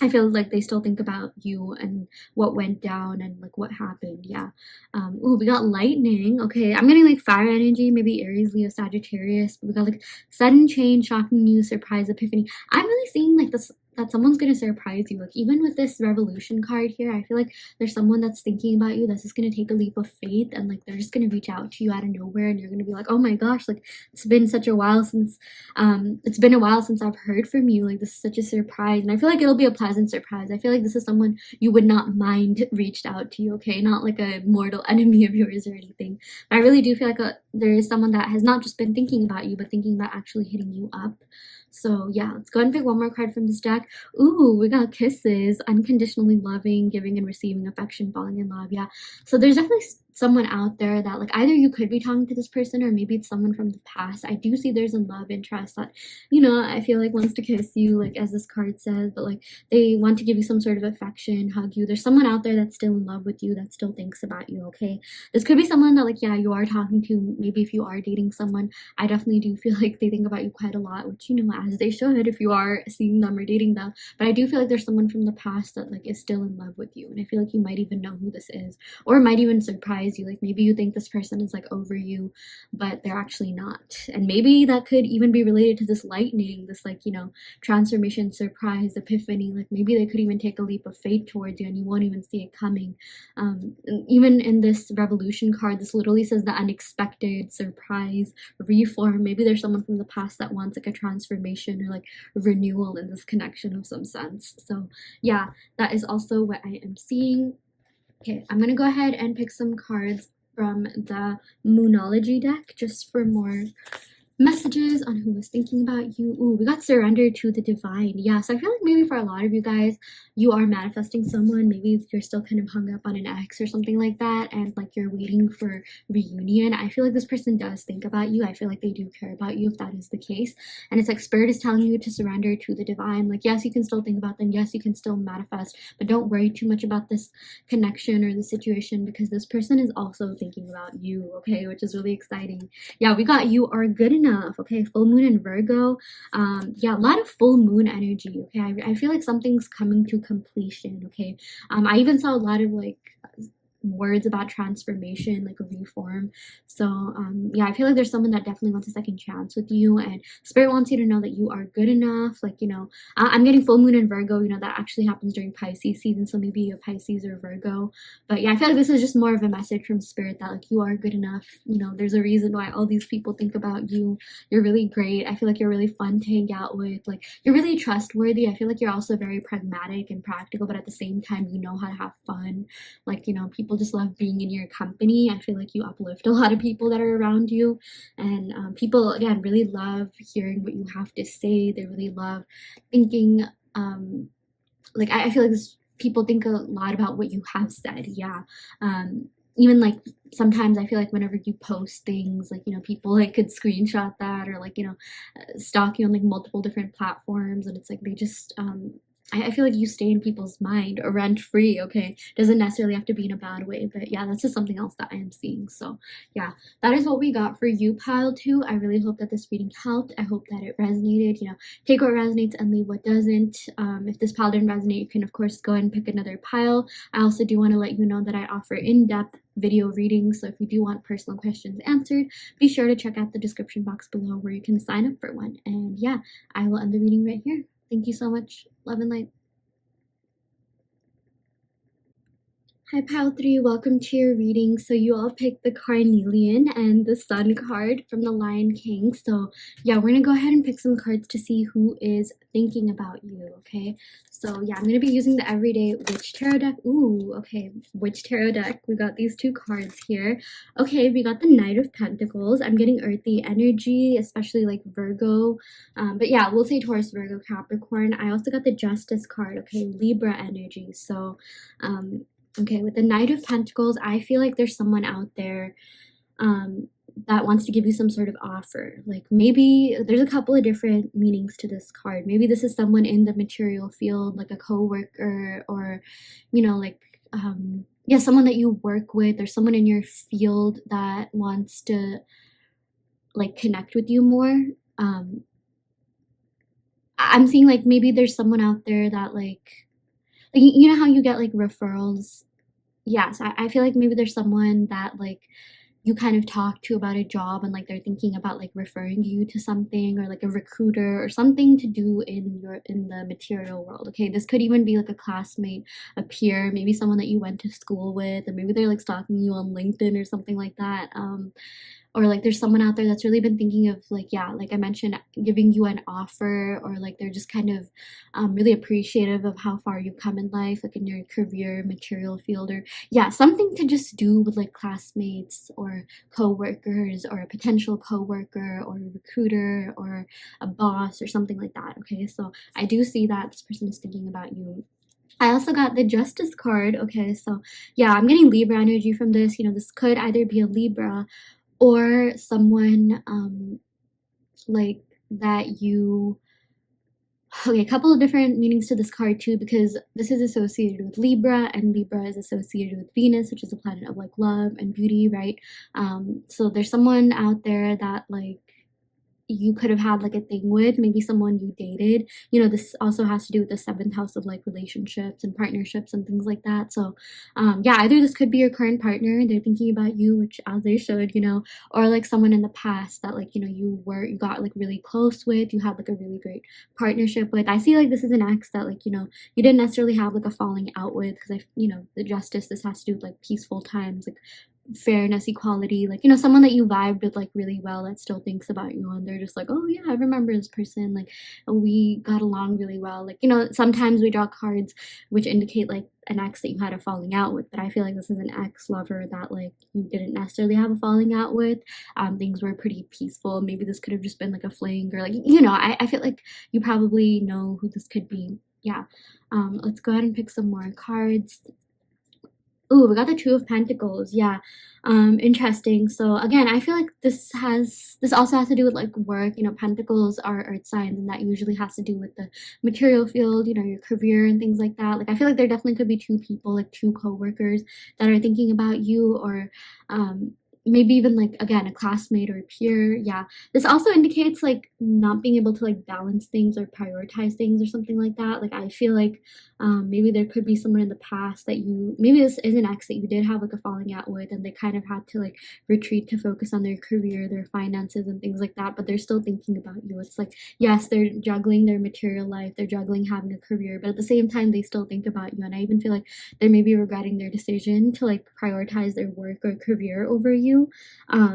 I feel like they still think about you and what went down and like what happened. Yeah. Oh, we got lightning. Okay, I'm getting like fire energy, maybe Aries, Leo, Sagittarius. But we got like sudden change, shocking news, surprise, epiphany. I'm really seeing like this, that someone's gonna surprise you. Like even with this revolution card here, I feel like there's someone that's thinking about you that's just gonna take a leap of faith, and like they're just gonna reach out to you out of nowhere, and you're gonna be like, oh my gosh, like it's been such a while since it's been a while since I've heard from you. Like this is such a surprise, and I feel like it'll be a pleasant surprise. I feel like this is someone you would not mind reached out to you. Okay, not like a mortal enemy of yours or anything. But I really do feel like there is someone that has not just been thinking about you, but thinking about actually hitting you up. So yeah, let's go ahead and pick one more card from this deck. Ooh, we got kisses, unconditionally loving, giving and receiving affection, falling in love. Yeah, so there's definitely someone out there that like either you could be talking to this person, or maybe it's someone from the past. I do see there's a love interest that, you know, I feel like wants to kiss you, like as this card says, but like they want to give you some sort of affection, hug you. There's someone out there that's still in love with you, that still thinks about you. Okay, this could be someone that like, yeah, you are talking to. Maybe if you are dating someone, I definitely do feel like they think about you quite a lot, which, you know, as they should if you are seeing them or dating them. But I do feel like there's someone from the past that like is still in love with you, and I feel like you might even know who this is, or it might even surprise you. Like maybe you think this person is like over you, but they're actually not. And maybe that could even be related to this lightning, this like, you know, transformation, surprise, epiphany. Like maybe they could even take a leap of faith towards you and you won't even see it coming. Even in this revolution card, this literally says the unexpected, surprise, reform. Maybe there's someone from the past that wants like a transformation or like renewal in this connection of some sense. So yeah, that is also what I am seeing. Okay, I'm gonna go ahead and pick some cards from the Moonology deck just for more messages on who was thinking about you. Ooh, we got surrender to the divine. Yeah, so I feel like maybe for a lot of you guys, you are manifesting someone. Maybe you're still kind of hung up on an ex or something like that, and like you're waiting for reunion. I feel like this person does think about you. I feel like they do care about you if that is the case. And it's like spirit is telling you to surrender to the divine. Like, yes, you can still think about them. Yes, you can still manifest, but don't worry too much about this connection or the situation, because this person is also thinking about you, okay, which is really exciting. Yeah, we got you are good enough. Okay, full moon in Virgo. Yeah, a lot of full moon energy. Okay, I feel like something's coming to completion. Okay, I even saw a lot of like words about transformation, like a reform. So yeah, I feel like there's someone that definitely wants a second chance with you, and spirit wants you to know that you are good enough. Like, you know, I'm getting full moon in Virgo. You know, that actually happens during Pisces season, so maybe a Pisces or Virgo. But yeah, I feel like this is just more of a message from spirit that like you are good enough. You know, there's a reason why all these people think about you. You're really great. I feel like you're really fun to hang out with. Like, you're really trustworthy. I feel like you're also very pragmatic and practical, but at the same time, you know how to have fun. Like, you know, people just love being in your company. I feel like you uplift a lot of people that are around you, and people, again, really love hearing what you have to say. They really love thinking, like, I feel like people think a lot about what you have said. Yeah. Even like sometimes I feel like whenever you post things, like, you know, people like could screenshot that, or like, you know, stalk you on like multiple different platforms, and it's like they just I feel like you stay in people's mind or rent free, okay? Doesn't necessarily have to be in a bad way, but yeah, that's just something else that I am seeing. So yeah, that is what we got for you, pile 2. I really hope that this reading helped. I hope that it resonated. You know, take what resonates and leave what doesn't. If this pile didn't resonate, you can of course go and pick another pile. I also do want to let you know that I offer in-depth video readings, so if you do want personal questions answered, be sure to check out the description box below where you can sign up for one. And yeah, I will end the reading right here. Thank you so much. Love and light. Hi pile 3, welcome to your reading. So you all picked the Carnelian and the Sun card from the Lion King. So yeah, we're gonna go ahead and pick some cards to see who is thinking about you, okay? So yeah, I'm gonna be using the Everyday Witch Tarot deck. Ooh, okay, Witch Tarot deck. We got these 2 cards here. Okay, we got the Knight of Pentacles. I'm getting earthy energy, especially like Virgo. But yeah, we'll say Taurus, Virgo, Capricorn. I also got the Justice card, okay, Libra energy. So okay, with the Knight of Pentacles, I feel like there's someone out there that wants to give you some sort of offer. Like maybe there's a couple of different meanings to this card. Maybe this is someone in the material field, like a co-worker, or, you know, like, yeah, someone that you work with, or someone in your field that wants to, like, connect with you more. I'm seeing, like, maybe there's someone out there that, like, you know how you get, like, referrals? Yes, I feel like maybe there's someone that, like, you kind of talk to about a job and, like, they're thinking about, like, referring you to something, or, like, a recruiter or something to do in the material world, okay? This could even be, like, a classmate, a peer, maybe someone that you went to school with, or maybe they're, like, stalking you on LinkedIn or something like that. Or like there's someone out there that's really been thinking of, like, yeah, like I mentioned, giving you an offer, or like they're just kind of really appreciative of how far you've come in life, like in your career, material field, or yeah, something to just do with like classmates or co-workers, or a potential co-worker, or a recruiter, or a boss, or something like that, okay? So I do see that this person is thinking about you. I also got the Justice card, okay? So yeah, I'm getting Libra energy from this. You know, this could either be a Libra or someone like that you, okay, a couple of different meanings to this card too, because this is associated with Libra, and Libra is associated with Venus, which is a planet of like love and beauty, right? So there's someone out there that like you could have had like a thing with, maybe someone you dated. You know, this also has to do with the 7th house of like relationships and partnerships and things like that. So yeah, either this could be your current partner, they're thinking about you, which as they should, you know, or like someone in the past that like, you know, you got like really close with, you had like a really great partnership with. I see like this is an ex that like, you know, you didn't necessarily have like a falling out with, because you know, the Justice, this has to do with like peaceful times, like fairness, equality, like, you know, someone that you vibed with like really well, that still thinks about you, and they're just like, oh yeah, I remember this person, like we got along really well. Like, you know, sometimes we draw cards which indicate like an ex that you had a falling out with, but I feel like this is an ex-lover that like you didn't necessarily have a falling out with. Things were pretty peaceful. Maybe this could have just been like a fling, or like, you know, I feel like you probably know who this could be. Yeah. Let's go ahead and pick some more cards. Ooh, we got the 2 of Pentacles. Yeah. Interesting. So again, I feel like this also has to do with like work. You know, Pentacles are earth signs, and that usually has to do with the material field, you know, your career and things like that. Like I feel like there definitely could be 2 people, like 2 co-workers that are thinking about you, or maybe even like, again, a classmate or a peer. Yeah, this also indicates like not being able to like balance things or prioritize things or something like that. Like I feel like maybe there could be someone in the past that maybe this is an ex that you did have like a falling out with, and they kind of had to like retreat to focus on their career, their finances and things like that, but they're still thinking about you. It's like, yes, they're juggling their material life, they're juggling having a career, but at the same time they still think about you. And I even feel like they may be regretting their decision to like prioritize their work or career over you.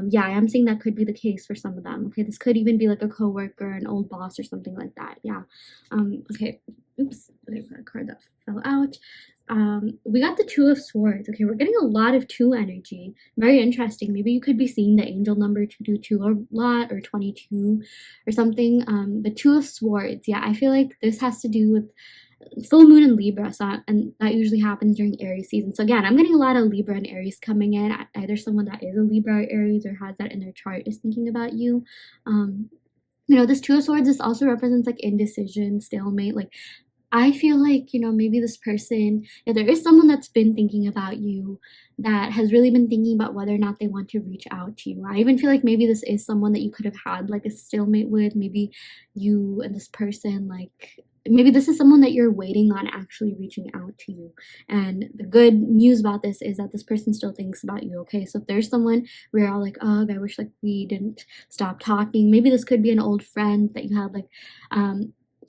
Yeah, I am saying that could be the case for some of them. Okay, this could even be like a coworker, an old boss, or something like that. Yeah. Okay, oops, there's a card that fell out. We got the 2 of Swords. Okay, we're getting a lot of 2 energy. Very interesting. Maybe you could be seeing the angel number 222 a lot, or 22 or something. The 2 of Swords. Yeah, I feel like this has to do with full moon in Libra, and that usually happens during Aries season. So again, I'm getting a lot of Libra and Aries coming in. Either someone that is a Libra or Aries, or has that in their chart, is thinking about you. You know, this 2 of Swords, this also represents like indecision, stalemate, like I feel like, maybe this person, yeah, there is someone that's been thinking about you, that has really been thinking about whether or not they want to reach out to you. I even feel like maybe this is someone that you could have had like a stalemate with. Maybe you and this person, like, maybe this is someone that you're waiting on actually reaching out to you. And the good news about this is that this person still thinks about you, okay? So if there's someone where you're all like, oh, I wish like we didn't stop talking, maybe this could be an old friend that you had like,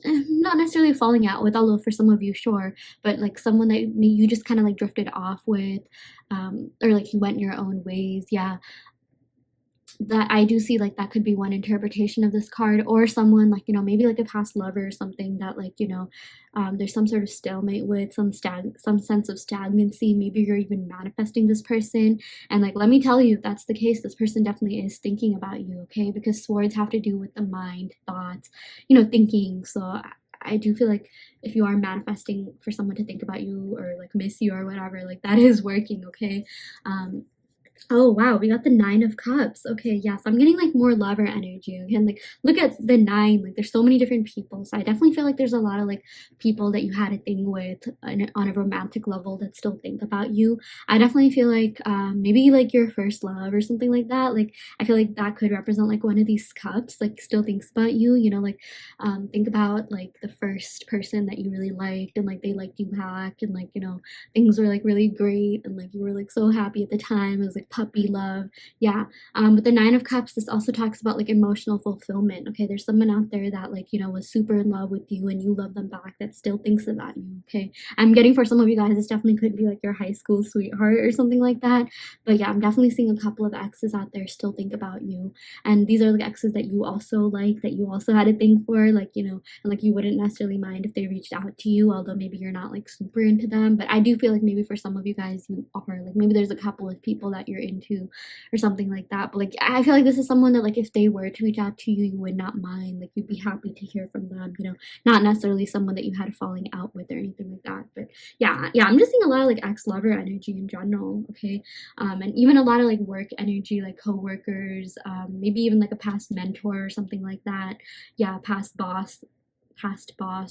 not necessarily falling out with, although for some of you, sure, but like someone that you just kind of like drifted off with, or like you went your own ways. Yeah, that I do see, like, that could be one interpretation of this card. Or someone like, maybe like a past lover or something that, like, there's some sort of stalemate with, some sense of stagnancy. Maybe you're even manifesting this person, and like, let me tell you, if that's the case, this person definitely is thinking about you, okay? Because swords have to do with the mind, thoughts, thinking. So I do feel like if you are manifesting for someone to think about you or like miss you or whatever, like, that is working, okay? Oh wow, we got the 9 of Cups. Okay, yes, I'm getting like more lover energy. Okay, and like, look at the 9. Like, there's so many different people. So I definitely feel like there's a lot of like people that you had a thing with on a romantic level that still think about you. I definitely feel like maybe like your first love or something like that. Like, I feel like that could represent like one of these cups. Like, still thinks about you. Like, think about like the first person that you really liked, and like they liked you back, and like, things were like really great, and like you were like so happy at the time. It was like puppy love. Yeah. But the 9 of Cups, this also talks about like emotional fulfillment. Okay, there's someone out there that like, was super in love with you and you love them back, that still thinks about you. Okay, I'm getting, for some of you guys, this definitely could be like your high school sweetheart or something like that. But yeah, I'm definitely seeing a couple of exes out there still think about you, and these are like exes that you also like, that you also had a thing for, like, and like you wouldn't necessarily mind if they reached out to you, although maybe you're not like super into them. But I do feel like maybe for some of you guys you are, like, maybe there's a couple of people that you're into or something like that. But like, I feel like this is someone that like if they were to reach out to you, you would not mind, like you'd be happy to hear from them, not necessarily someone that you had a falling out with or anything like that. But yeah, I'm just seeing a lot of like ex-lover energy in general, okay? And even a lot of like work energy, like co-workers, maybe even like a past mentor or something like that. Yeah, past boss,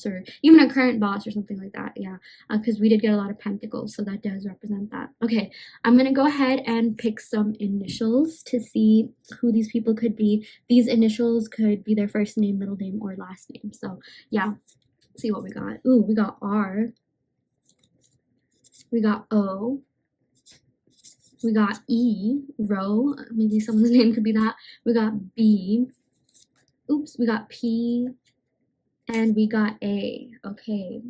or even a current boss or something like that. Yeah, because we did get a lot of pentacles, so that does represent that. Okay, I'm gonna go ahead and pick some initials to see who these people could be. These initials could be their first name, middle name, or last name. So yeah, let's see what we got. Ooh, we got R, we got O, we got E, Ro, maybe someone's name could be that. We got B, oops, we got P, and we got A. Okay.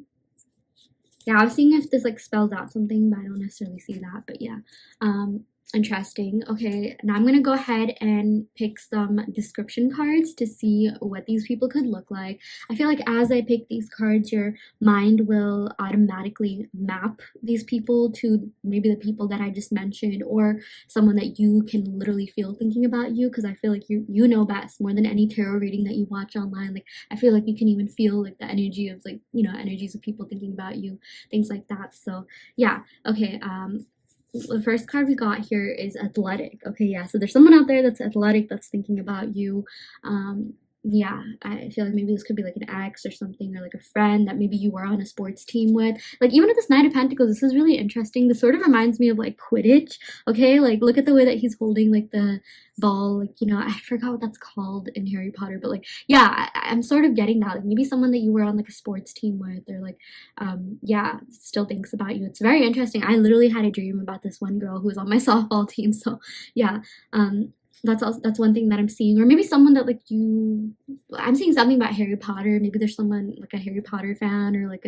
Yeah, I was seeing if this like spells out something, but I don't necessarily see that. But yeah, interesting. Okay, now I'm gonna go ahead and pick some description cards to see what these people could look like. I feel like as I pick these cards, your mind will automatically map these people to maybe the people that I just mentioned, or someone that you can literally feel thinking about you, because I feel like you know best, more than any tarot reading that you watch online. Like, I feel like you can even feel like the energy of like, energies of people thinking about you, things like that. So yeah, okay, the first card we got here is athletic. Okay, yeah, so there's someone out there that's athletic, that's thinking about you. Yeah, I feel like maybe this could be like an ex or something, or like a friend that maybe you were on a sports team with. Like, even at this 9 of Pentacles, this is really interesting. This sort of reminds me of like Quidditch. Okay, like look at the way that he's holding like the ball, like, I forgot what that's called in Harry Potter, but like, yeah, I'm sort of getting that, like maybe someone that you were on like a sports team with, or like, yeah, still thinks about you. It's very interesting. I literally had a dream about this one girl who was on my softball team. So yeah, that's one thing that I'm seeing. Or maybe someone that like I'm seeing something about Harry Potter. Maybe there's someone like a Harry Potter fan, or like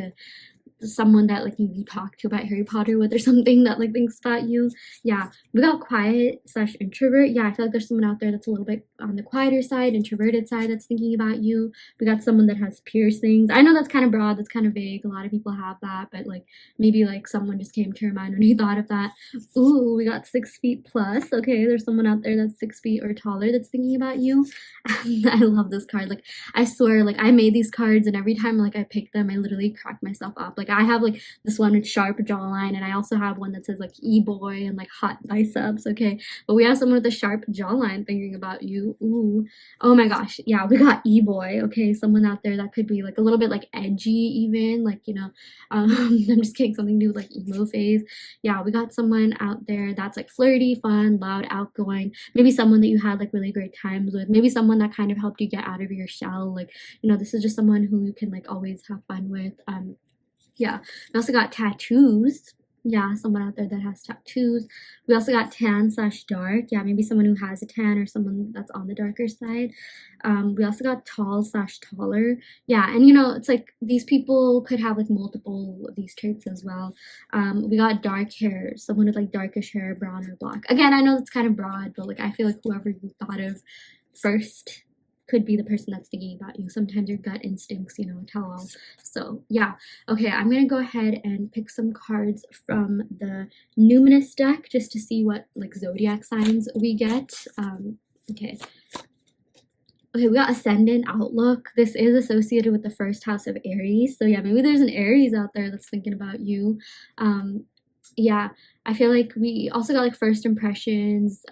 someone that like you talk to about Harry Potter with or something, that like thinks about you. Yeah, we got quiet / introvert. Yeah, I feel like there's someone out there that's a little bit on the quieter side, introverted side, that's thinking about you. We got someone that has piercings. I know that's kind of broad, that's kind of vague. A lot of people have that, but like maybe like someone just came to your mind when you thought of that. Ooh, we got 6 feet plus. Okay, there's someone out there that's 6 feet or taller that's thinking about you. I love this card. Like, I swear, like I made these cards, and every time like I pick them, I literally crack myself up. Like, I have like this one with sharp jawline, and I also have one that says like e-boy and like hot biceps. Okay, but we have someone with a sharp jawline thinking about you. Ooh. Oh my gosh. Yeah, we got e-boy. Okay, someone out there that could be like a little bit like edgy even, like, you know, I'm just kidding, something to do with like emo phase. Yeah, we got someone out there that's like flirty, fun, loud, outgoing. Maybe someone that you had like really great times with. Maybe someone that kind of helped you get out of your shell. Like, you know, this is just someone who you can like always have fun with. Yeah, we also got tattoos. Yeah, someone out there that has tattoos. We also got tan slash dark. Yeah, maybe someone who has a tan or someone that's on the darker side. We also got tall slash taller. Yeah, and you know, it's like these people could have like multiple of these traits as well. We got dark hair, someone with like darkish hair, brown or black. Again, I know it's kind of broad, but like I feel like whoever you thought of first could be the person that's thinking about you. Sometimes your gut instincts, you know, tell all. So yeah, okay, I'm gonna go ahead and pick some cards from the numinous deck just to see what like zodiac signs we get. Okay. Okay, we got Ascendant Outlook. This is associated with the first house of Aries. So yeah, maybe there's an Aries out there that's thinking about you. Yeah, I feel like we also got like first impressions.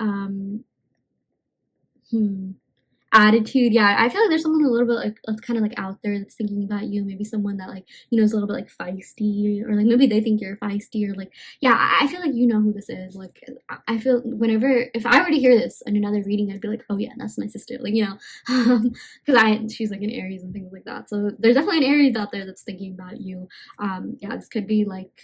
Attitude. Yeah, I feel like there's someone a little bit like that's kind of like out there that's thinking about you. Maybe someone that like, you know, is a little bit like feisty, or like maybe they think you're feisty, or like, yeah, I feel like you know who this is. Like, I feel whenever, if I were to hear this in another reading, I'd be like, oh yeah, that's my sister, like, you know, because she's like an Aries and things like that. So there's definitely an Aries out there that's thinking about you. Yeah, this could be like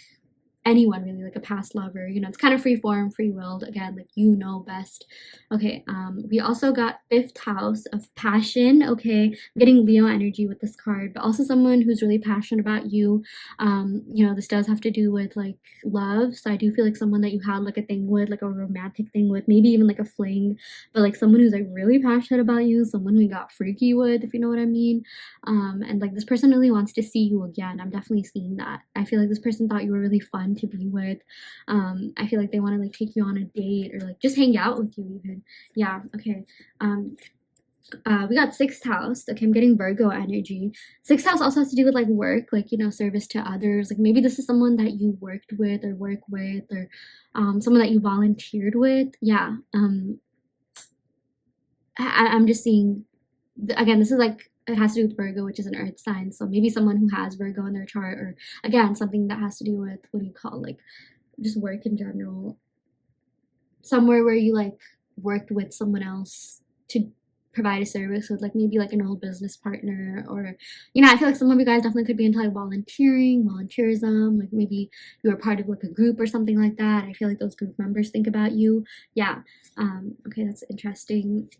anyone really, like a past lover, you know, it's kind of free form, free willed, again, like you know best. Okay, we also got fifth house of passion. Okay, I'm getting Leo energy with this card, but also someone who's really passionate about you. You know, this does have to do with like love, so I do feel like someone that you had like a thing with, like a romantic thing with, maybe even like a fling, but like someone who's like really passionate about you, someone who you got freaky with, if you know what I mean. And like this person really wants to see you again. I'm definitely seeing that. I feel like this person thought you were really fun to be with. I feel like they want to like take you on a date or like just hang out with you even. Yeah, okay. We got sixth house. Okay, I'm getting Virgo energy. Sixth house also has to do with like work, like, you know, service to others. Like maybe this is someone that you worked with or work with, or someone that you volunteered with. Yeah. I'm just seeing, again, this is like, it has to do with Virgo, which is an earth sign. So maybe someone who has Virgo in their chart, or again, something that has to do with, what do you call, like just work in general. Somewhere where you like worked with someone else to provide a service with, like maybe like an old business partner, or, you know, I feel like some of you guys definitely could be into like volunteerism, like maybe you were part of like a group or something like that. I feel like those group members think about you. Yeah. Okay, that's interesting.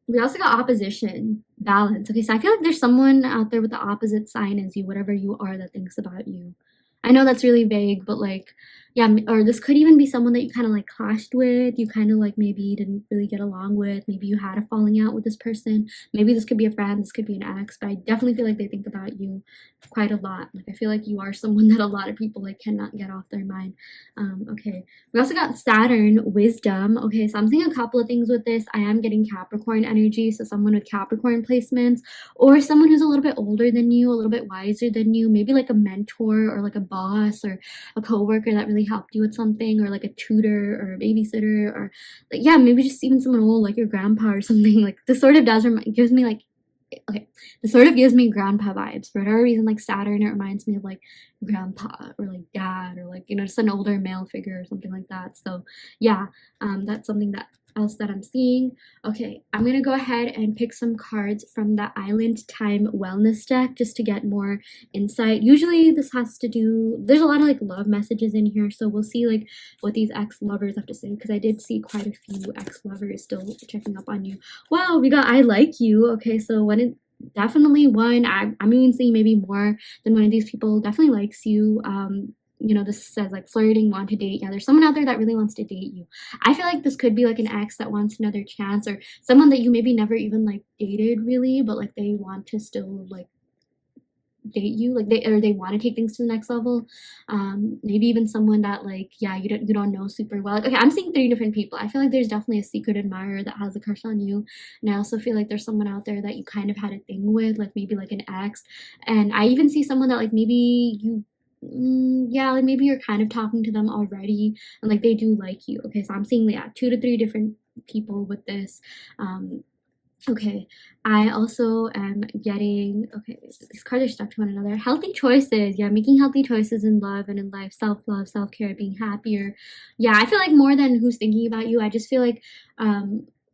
We also got opposition, balance. Okay, so I feel like there's someone out there with the opposite sign as you, whatever you are, that thinks about you. I know that's really vague, but like, yeah, or this could even be someone that you kind of like clashed with, you kind of like maybe didn't really get along with, maybe you had a falling out with this person, maybe this could be a friend, this could be an ex, but I definitely feel like they think about you quite a lot. Like, I feel like you are someone that a lot of people like cannot get off their mind. Okay, we also got Saturn, wisdom. Okay, so I'm seeing a couple of things with this. I am getting Capricorn energy, so someone with Capricorn placements, or someone who's a little bit older than you, a little bit wiser than you, maybe like a mentor or like a boss or a coworker that really helped you with something, or like a tutor or a babysitter, or like, yeah, maybe just even someone old like your grandpa or something. Like this sort of does gives me like, okay, this sort of gives me grandpa vibes for whatever reason. Like Saturn, it reminds me of like grandpa or like dad, or like, you know, just an older male figure or something like that. So yeah, that's something that else that I'm seeing. Okay, I'm gonna go ahead and pick some cards from the Island Time Wellness deck just to get more insight. Usually this has to do, there's a lot of like love messages in here, so we'll see like what these ex-lovers have to say, because I did see quite a few ex-lovers still checking up on you. Wow, we got I like you. Okay, so when it definitely one, I'm even seeing maybe more than one of these people definitely likes you. You know, this says like flirting, want to date. Yeah, there's someone out there that really wants to date you. I feel like this could be like an ex that wants another chance, or someone that you maybe never even like dated really, but like they want to still like date you, like they want to take things to the next level. Maybe even someone that like, yeah, you don't know super well. Like, okay, I'm seeing 3 different people. I feel like there's definitely a secret admirer that has a crush on you, and I also feel like there's someone out there that you kind of had a thing with, like maybe like an ex. And I even see someone that like maybe you, yeah, like maybe you're kind of talking to them already, and like they do like you. Okay, so I'm seeing, yeah, 2 to 3 different people with this. Okay, I also am getting, okay, these cards are stuck to one another. Healthy choices. Yeah, making healthy choices in love and in life. Self-love, self-care, being happier. Yeah, I feel like more than who's thinking about you, I just feel like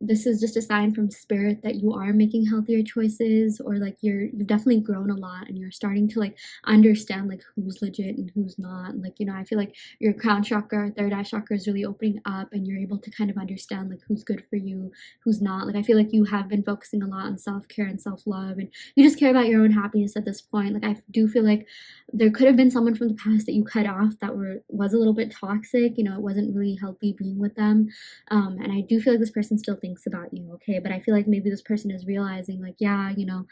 this is just a sign from spirit that you are making healthier choices, or like you've definitely grown a lot and you're starting to like understand like who's legit and who's not. Like, you know, I feel like your crown chakra, third eye chakra is really opening up and you're able to kind of understand like who's good for you, who's not. Like, I feel like you have been focusing a lot on self-care and self-love, and you just care about your own happiness at this point. Like, I do feel like there could have been someone from the past that you cut off that was a little bit toxic. You know, it wasn't really healthy being with them. And I do feel like this person still thinks about you, okay? But I feel like maybe this person is realizing like, yeah, you know,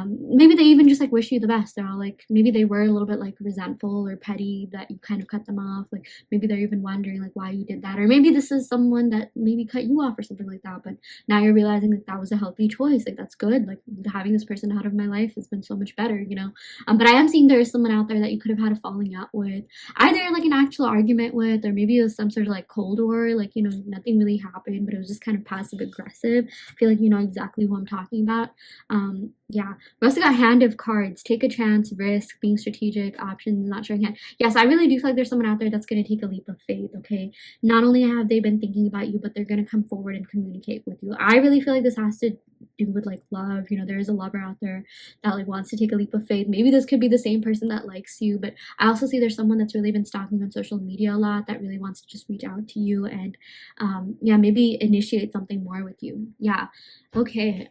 maybe they even just like wish you the best. They're all like, maybe they were a little bit like resentful or petty that you kind of cut them off. Like, maybe they're even wondering like why you did that, or maybe this is someone that maybe cut you off or something like that, but now you're realizing that that was a healthy choice. Like, that's good. Like, having this person out of my life has been so much better, you know. But I am seeing there is someone out there that you could have had a falling out with, either like an actual argument with, or maybe it was some sort of like cold war, like, you know, nothing really happened, but it was just kind of passive aggressive. I feel like you know exactly who I'm talking about. Yeah, we also got hand of cards. Take a chance, risk, being strategic, options, not showing hand. Yes, I really do feel like there's someone out there that's going to take a leap of faith, okay? Not only have they been thinking about you, but they're going to come forward and communicate with you. I really feel like this has to do with like love. You know, there is a lover out there that like wants to take a leap of faith. Maybe this could be the same person that likes you, but I also see there's someone that's really been stalking on social media a lot that really wants to just reach out to you and yeah, maybe initiate something more with you. Yeah. Okay,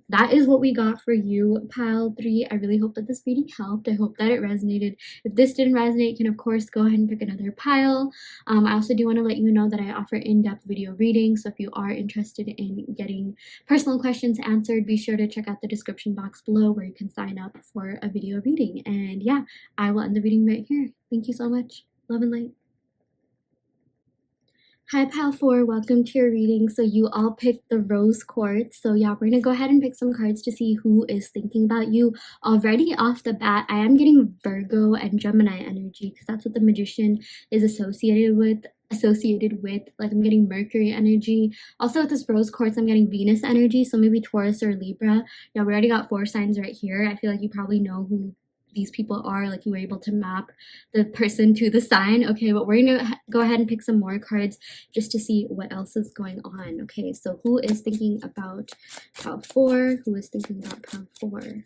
that is what we got for you, pile 3. I really hope that this reading helped. I hope that it resonated. If this didn't resonate, you can of course go ahead and pick another pile. I also do want to let you know that I offer in-depth video readings, so if you are interested in getting personal questions answered, be sure to check out the description box below where you can sign up for a video reading. And yeah, I will end the reading right here. Thank you so much. Love and light. Hi pile 4, welcome to your reading. So you all picked the rose quartz. So yeah, we're gonna go ahead and pick some cards to see who is thinking about you. Already off the bat, I am getting Virgo and Gemini energy because that's what the magician is associated with. Like, I'm getting Mercury energy. Also with this rose quartz, I'm getting Venus energy, so maybe Taurus or Libra. Yeah, we already got 4 signs right here. I feel like you probably know who these people are, like you were able to map the person to the sign. Okay, but we're gonna go ahead and pick some more cards just to see what else is going on. Okay, so who is thinking about pile 4? Who is thinking about pile 4?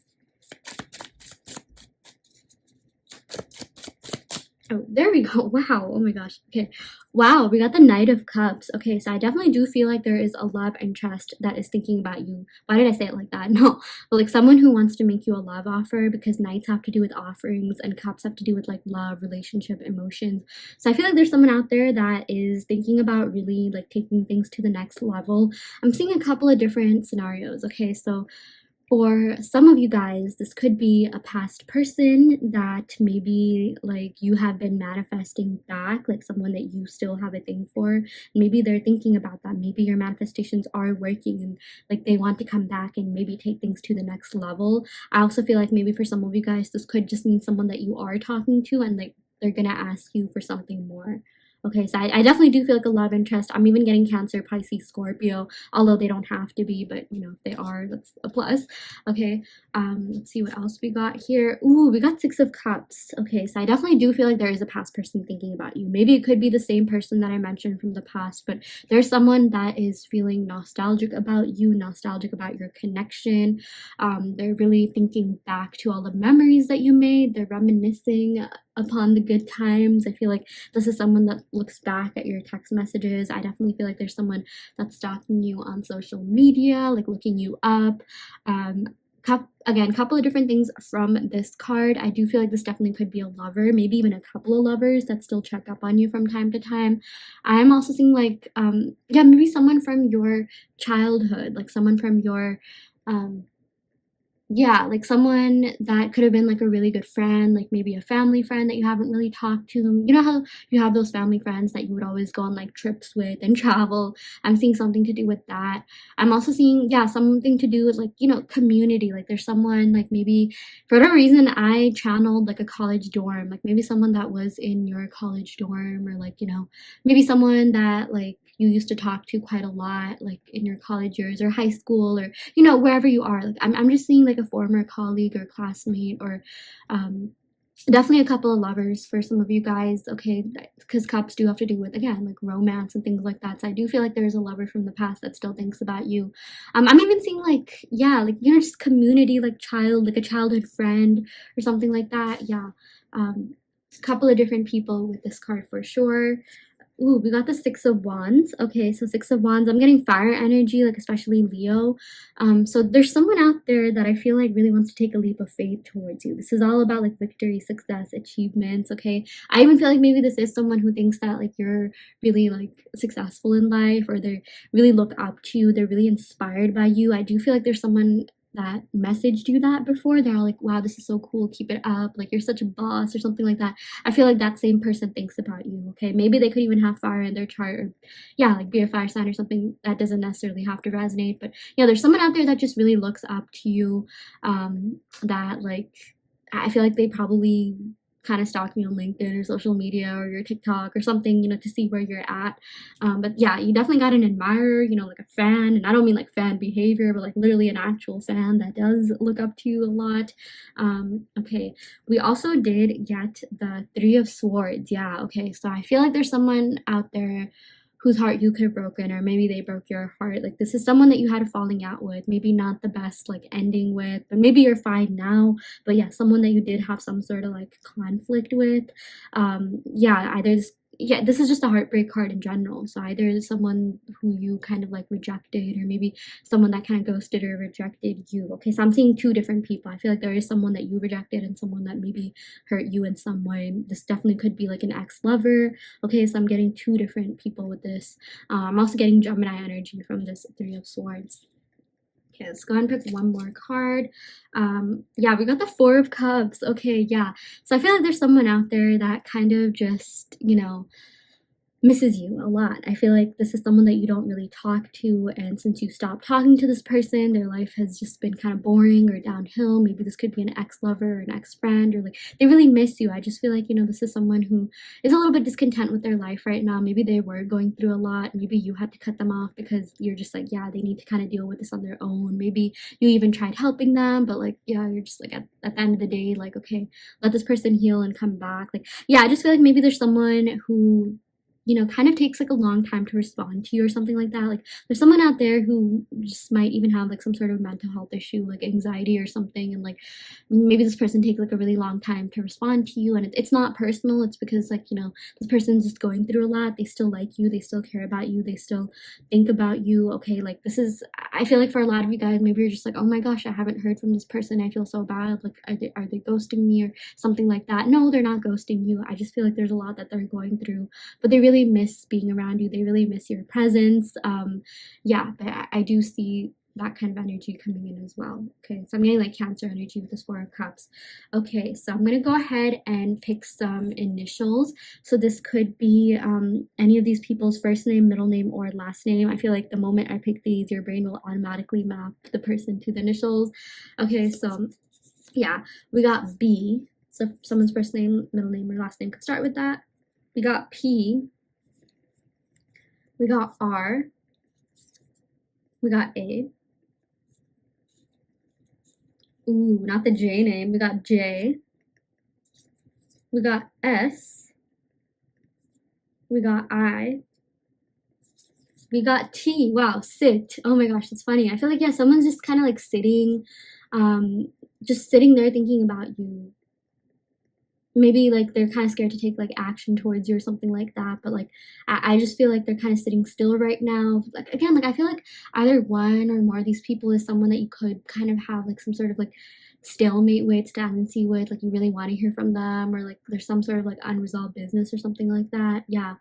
Oh, there we go. Wow. Oh my gosh. Okay. Wow, we got the Knight of Cups. Okay, so I definitely do feel like there is a love interest that is thinking about you. Why did I say it like that? No, but like someone who wants to make you a love offer, because Knights have to do with offerings and Cups have to do with like love, relationship, emotions. So I feel like there's someone out there that is thinking about really like taking things to the next level. I'm seeing a couple of different scenarios. Okay, so for some of you guys, this could be a past person that maybe like you have been manifesting back, like someone that you still have a thing for. Maybe they're thinking about that. Maybe your manifestations are working and like they want to come back and maybe take things to the next level. I also feel like maybe for some of you guys, this could just mean someone that you are talking to and like they're gonna ask you for something more. Okay, so I definitely do feel like a love interest. I'm even getting Cancer, Pisces, Scorpio, although they don't have to be, but you know, if they are, that's a plus. Okay, let's see what else we got here. Ooh, we got 6 of Cups. Okay, so I definitely do feel like there is a past person thinking about you. Maybe it could be the same person that I mentioned from the past, but there's someone that is feeling nostalgic about you, nostalgic about your connection. They're really thinking back to all the memories that you made. They're reminiscing upon the good times. I feel like this is someone that looks back at your text messages. I definitely feel like there's someone that's stalking you on social media, like looking you up. Again, couple of different things from this card. I do feel like this definitely could be a lover, maybe even a couple of lovers that still check up on you from time to time. I'm also seeing like, yeah, maybe someone from your childhood, like someone from your, yeah, like someone that could have been like a really good friend, like maybe a family friend that you haven't really talked to. You know how you have those family friends that you would always go on like trips with and travel? I'm seeing something to do with that. I'm also seeing, yeah, something to do with like, community. Like there's someone like maybe for whatever reason I channeled like a college dorm, like maybe someone that was in your college dorm, or like, maybe someone that like you used to talk to quite a lot, like in your college years or high school, or wherever you are. Like I'm just seeing like a former colleague or classmate, or um definitely a couple of lovers for some of you guys, okay, because cups do have to do with, again, like romance and things like that. So I do feel like there's a lover from the past that still thinks about you. I'm even seeing like, yeah, like, just community, like like a childhood friend or something like that. Yeah. A couple of different people with this card for sure. Ooh, we got the Six of Wands. Okay, so Six of Wands. I'm getting fire energy, like especially Leo. So there's someone out there that I feel like really wants to take a leap of faith towards you. This is all about like victory, success, achievements. Okay, I even feel like maybe this is someone who thinks that like you're really like successful in life, or they really look up to you. They're really inspired by you. I do feel like there's someone that messaged you that before. They're all like, wow, this is so cool, keep it up, like you're such a boss, or something like that. I feel like that same person thinks about you, okay? Maybe they could even have fire in their chart, or yeah, like be a fire sign or something. That doesn't necessarily have to resonate, but yeah, there's someone out there that just really looks up to you, that like, I feel like they probably kind of stalk you on LinkedIn or social media or your TikTok or something, to see where you're at. But yeah, you definitely got an admirer, like a fan. And I don't mean like fan behavior, but like literally an actual fan that does look up to you a lot. Okay, we also did get the Three of Swords. Yeah, okay, so I feel like there's someone out there whose heart you could have broken, or maybe they broke your heart. Like this is someone that you had a falling out with, maybe not the best like ending with, but maybe you're fine now. But yeah, someone that you did have some sort of like conflict with. Yeah, either this is just a heartbreak card in general. So either someone who you kind of like rejected, or maybe someone that kind of ghosted or rejected you. Okay, so I'm seeing two different people. I feel like there is someone that you rejected and someone that maybe hurt you in some way. This definitely could be like an ex-lover. Okay, so I'm getting two different people with this. I'm also getting Gemini energy from this Three of Swords. Okay, let's go ahead and pick one more card. Yeah, we got the Four of Cups. Okay, yeah. So I feel like there's someone out there that kind of just, misses you a lot. I feel like this is someone that you don't really talk to, and since you stopped talking to this person, their life has just been kind of boring or downhill. Maybe this could be an ex-lover or an ex-friend, or like they really miss you. I just feel like, this is someone who is a little bit discontent with their life right now. Maybe they were going through a lot. Maybe you had to cut them off because you're just like, yeah, they need to kind of deal with this on their own. Maybe you even tried helping them, but like, yeah, you're just like at the end of the day, like, okay, let this person heal and come back. Like, yeah, I just feel like maybe there's someone who kind of takes like a long time to respond to you or something like that. Like there's someone out there who just might even have like some sort of mental health issue, like anxiety or something. And like maybe this person takes like a really long time to respond to you. And it's not personal. It's because like, this person's just going through a lot. They still like you. They still care about you. They still think about you. Okay, like I feel like for a lot of you guys, maybe you're just like, oh my gosh, I haven't heard from this person. I feel so bad. Like, are they ghosting me or something like that? No, they're not ghosting you. I just feel like there's a lot that they're going through, but they really miss being around you. They really miss your presence. Yeah, but I do see that kind of energy coming in as well. Okay, so I'm getting like Cancer energy with this Four of Cups. Okay, so I'm gonna go ahead and pick some initials. So this could be any of these people's first name, middle name, or last name. I feel like the moment I pick these, your brain will automatically map the person to the initials. Okay, so yeah, we got B. So someone's first name, middle name, or last name could start with that. We got P. We got R. We got A. Ooh, not the J name. We got J. We got S. We got I. We got T. Wow, sit. Oh my gosh, that's funny. I feel like, yeah, someone's just kind of like sitting, just sitting there thinking about you. Maybe like they're kind of scared to take like action towards you or something like that, but like I just feel like they're kind of sitting still right now. Like again, like I feel like either one or more of these people is someone that you could kind of have like some sort of like stalemate with, stagnancy with, like you really want to hear from them, or like there's some sort of like unresolved business or something like that. Yeah.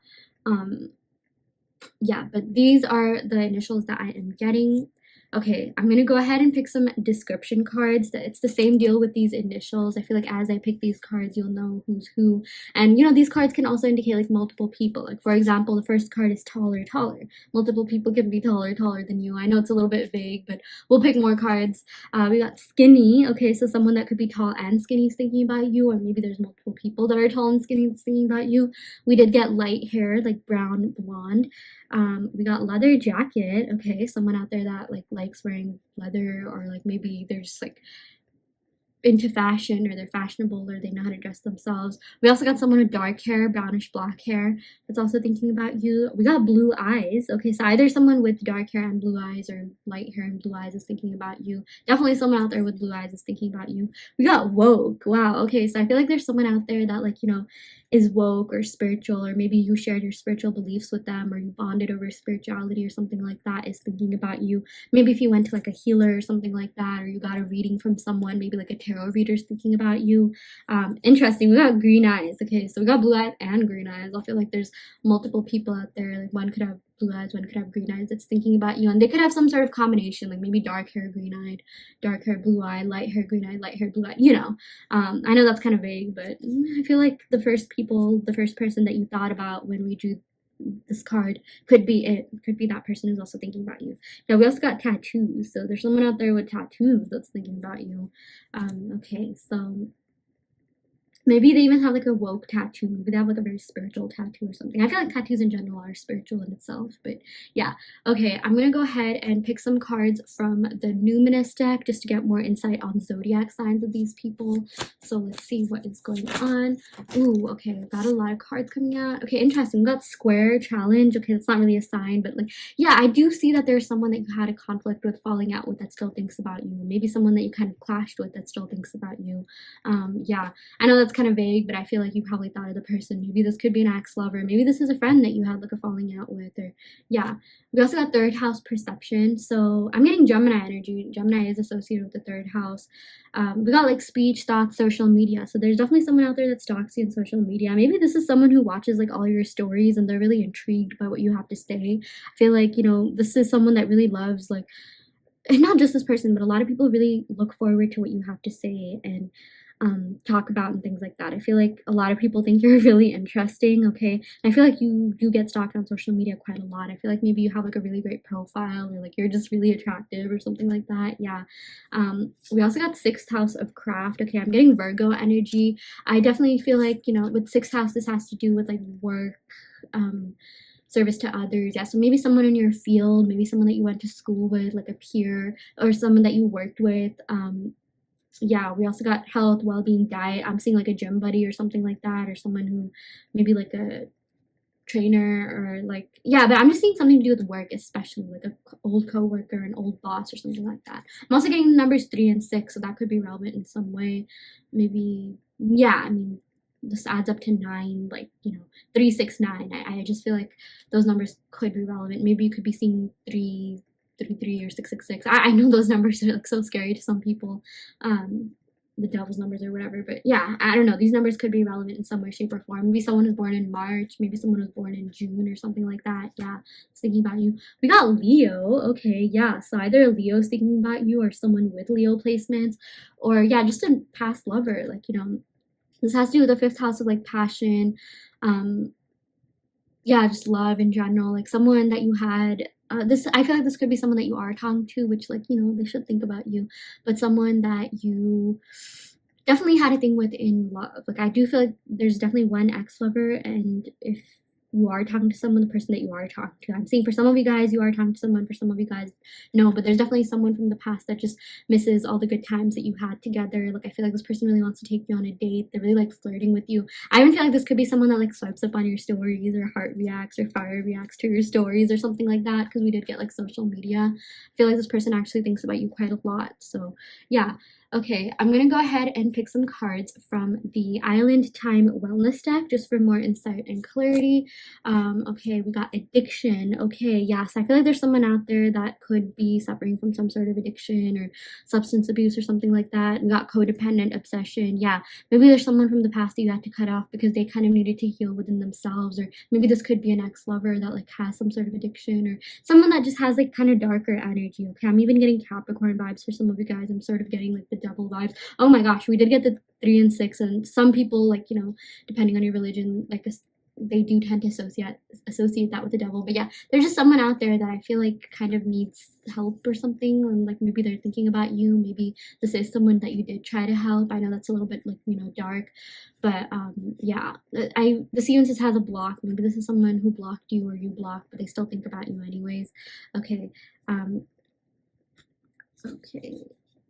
Yeah, but these are the initials that I am getting. Okay, I'm gonna go ahead and pick some description cards. It's the same deal with these initials. I feel like as I pick these cards, you'll know who's who. And you know, these cards can also indicate like multiple people. Like for example, the first card is taller, taller. Multiple people can be taller, taller than you. I know it's a little bit vague, but we'll pick more cards. We got skinny. Okay, so someone that could be tall and skinny is thinking about you, or maybe there's multiple people that are tall and skinny that's thinking about you. We did get light hair, like brown blonde. We got leather jacket. Okay, someone out there that like likes wearing leather, or like maybe they're just like into fashion, or they're fashionable, or they know how to dress themselves. We also got someone with dark hair, brownish black hair, that's also thinking about you. We got blue eyes. Okay, so either someone with dark hair and blue eyes, or light hair and blue eyes is thinking about you. Definitely someone out there with blue eyes is thinking about you. We got woke. Wow. Okay, so I feel like there's someone out there that, like, you know, is woke or spiritual, or maybe you shared your spiritual beliefs with them, or you bonded over spirituality or something like that, is thinking about you. Maybe if you went to like a healer or something like that, or you got a reading from someone, maybe like a tarot reader's thinking about you. Interesting. We got green eyes. Okay, so we got blue eyes and green eyes. I feel like there's multiple people out there. Like one could have blue eyes, one could have green eyes that's thinking about you, and they could have some sort of combination, like maybe dark hair, green eyed, dark hair, blue eye, light hair, green eye, light hair, blue eye, you know. I know that's kind of vague, but I feel like the first person that you thought about when we drew this card could be it. Could be that person who's also thinking about you. Now we also got tattoos, so there's someone out there with tattoos that's thinking about you. Okay, so maybe they even have like a woke tattoo. Maybe they have like a very spiritual tattoo or something. I feel like tattoos in general are spiritual in itself, but yeah. Okay, I'm gonna go ahead and pick some cards from the Numinous deck just to get more insight on zodiac signs of these people. So let's see what is going on. Ooh, okay, we've got a lot of cards coming out. Okay, interesting. We got Square, Challenge. Okay, that's not really a sign, but like, yeah, I do see that there's someone that you had a conflict with, falling out with, that still thinks about you. Maybe someone that you kind of clashed with that still thinks about you. Yeah, I know that's kind of vague, but I feel like you probably thought of the person. Maybe this could be an ex-lover. Maybe this is a friend that you had like a falling out with, or yeah. We also got third house perception. So I'm getting Gemini energy. Gemini is associated with the third house. We got like speech, thoughts, social media. So there's definitely someone out there that stalks you on social media. Maybe this is someone who watches like all your stories and they're really intrigued by what you have to say. I feel like, you know, this is someone that really loves, like, and not just this person, but a lot of people really look forward to what you have to say and talk about and things like that. I feel like a lot of people think you're really interesting. Okay, and I feel like you do get stalked on social media quite a lot. I feel like maybe you have like a really great profile, or like you're just really attractive or something like that. Yeah. We also got sixth house of craft. Okay, I'm getting Virgo energy. I definitely feel like, you know, with sixth house, this has to do with like work, service to others. Yeah, so maybe someone in your field, maybe someone that you went to school with, like a peer, or someone that you worked with. Yeah, we also got health, well-being, diet. I'm seeing like a gym buddy or something like that, or someone who maybe like a trainer, or like, yeah, but I'm just seeing something to do with work, especially like a old coworker, an old boss, or something like that. I'm also getting the numbers 3 and 6, so that could be relevant in some way. Maybe, yeah, I mean, this adds up to 9, like, you know, 3, 6, 9. I just feel like those numbers could be relevant. Maybe you could be seeing 333 or 666. I know those numbers are like so scary to some people, the devil's numbers or whatever, but yeah, I don't know, these numbers could be relevant in some way, shape, or form. Maybe someone was born in March, maybe someone was born in June or something like that. Yeah, I was thinking about you. We got Leo. Okay, yeah, so either a Leo's thinking about you, or someone with Leo placements, or yeah, just a past lover. Like, you know, this has to do with the fifth house of like passion, yeah, just love in general, like someone that you had, this, I feel like this could be someone that you are talking to, which, like, you know, they should think about you, but someone that you definitely had a thing with in love. Like, I do feel like there's definitely one ex-lover, and if you are talking to someone, the person that you are talking to, I'm seeing for some of you guys you are talking to someone, for some of you guys no, but there's definitely someone from the past that just misses all the good times that you had together. Like, I feel like this person really wants to take you on a date. They're really like flirting with you. I even feel like this could be someone that like swipes up on your stories, or heart reacts, or fire reacts to your stories, or something like that, because we did get like social media. I feel like this person actually thinks about you quite a lot. So yeah, Okay, I'm gonna go ahead and pick some cards from the Island Time Wellness deck just for more insight and clarity. Okay, we got addiction. Okay, yes, I feel like there's someone out there that could be suffering from some sort of addiction or substance abuse or something like that. We got codependent obsession. Yeah, maybe there's someone from the past that you had to cut off because they kind of needed to heal within themselves, or maybe this could be an ex-lover that like has some sort of addiction, or someone that just has like kind of darker energy. Okay, I'm even getting Capricorn vibes for some of you guys. I'm sort of getting like the double vibes. Oh my gosh, we did get the 3 and 6, and some people, like, you know, depending on your religion, like they do tend to associate that with the devil. But yeah, there's just someone out there that I feel like kind of needs help or something, and like maybe they're thinking about you. Maybe this is someone that you did try to help. I know that's a little bit, like, you know, dark, but yeah, the sequence just has a block. Maybe this is someone who blocked you or you blocked, but they still think about you anyways. Okay.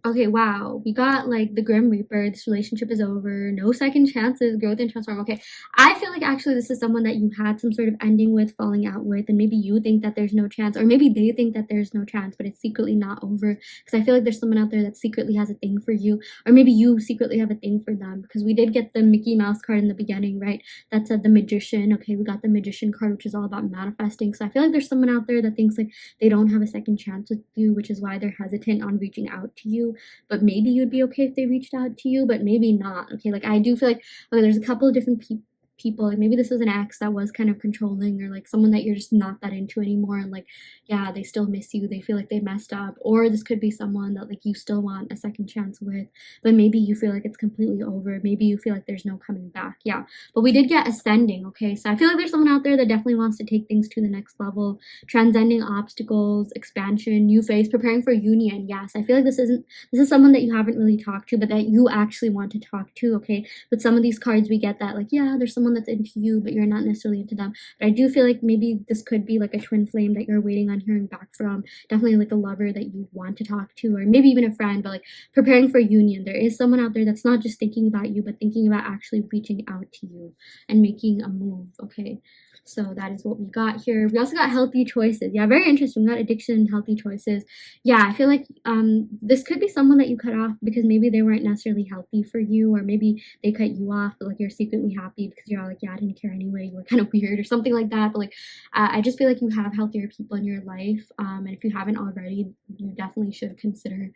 Okay, wow. We got like the Grim Reaper. This relationship is over. No second chances. Growth and transform. Okay. I feel like actually this is someone that you had some sort of ending with, falling out with, and maybe you think that there's no chance, or maybe they think that there's no chance, but it's secretly not over. Because I feel like there's someone out there that secretly has a thing for you, or maybe you secretly have a thing for them. Because we did get the Mickey Mouse card in the beginning, right? That said the Magician. Okay, we got the Magician card, which is all about manifesting. So I feel like there's someone out there that thinks like they don't have a second chance with you, which is why they're hesitant on reaching out to you. But maybe you'd be okay if they reached out to you, but maybe not. Okay, like I do feel like, okay, there's a couple of different people, like maybe this was an ex that was kind of controlling, or like someone that you're just not that into anymore, and like, yeah, they still miss you, they feel like they messed up. Or this could be someone that like you still want a second chance with, but maybe you feel like it's completely over. Maybe you feel like there's no coming back. Yeah, but we did get ascending. Okay, so I feel like there's someone out there that definitely wants to take things to the next level, transcending obstacles, expansion, new phase, preparing for union. Yes, I feel like this is someone that you haven't really talked to, but that you actually want to talk to. Okay, with some of these cards we get that like, yeah, there's someone that's into you, but you're not necessarily into them. But I do feel like maybe this could be like a twin flame that you're waiting on hearing back from. Definitely like a lover that you want to talk to, or maybe even a friend, but like preparing for union. There is someone out there that's not just thinking about you, but thinking about actually reaching out to you and making a move. Okay, so that is what we got here. We also got healthy choices. Yeah, very interesting. We got addiction and healthy choices. Yeah, I feel like this could be someone that you cut off because maybe they weren't necessarily healthy for you, or maybe they cut you off, but like you're secretly happy because you're all like, yeah, I didn't care anyway, you were kind of weird or something like that. But like I just feel like you have healthier people in your life, and if you haven't already, you definitely should consider,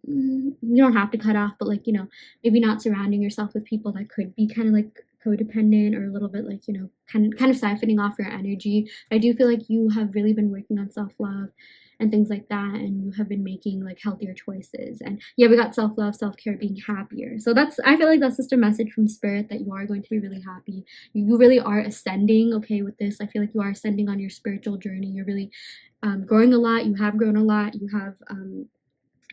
you don't have to cut off, but like, you know, maybe not surrounding yourself with people that could be kind of like codependent, or a little bit like, you know, kind of siphoning off your energy. But I do feel like you have really been working on self-love and things like that, and you have been making like healthier choices. And yeah, we got self-love, self-care, being happier. So that's, I feel like that's just a message from spirit that you are going to be really happy. You really are ascending. Okay, with this, I feel like you are ascending on your spiritual journey. You're really growing a lot. You have grown a lot. You have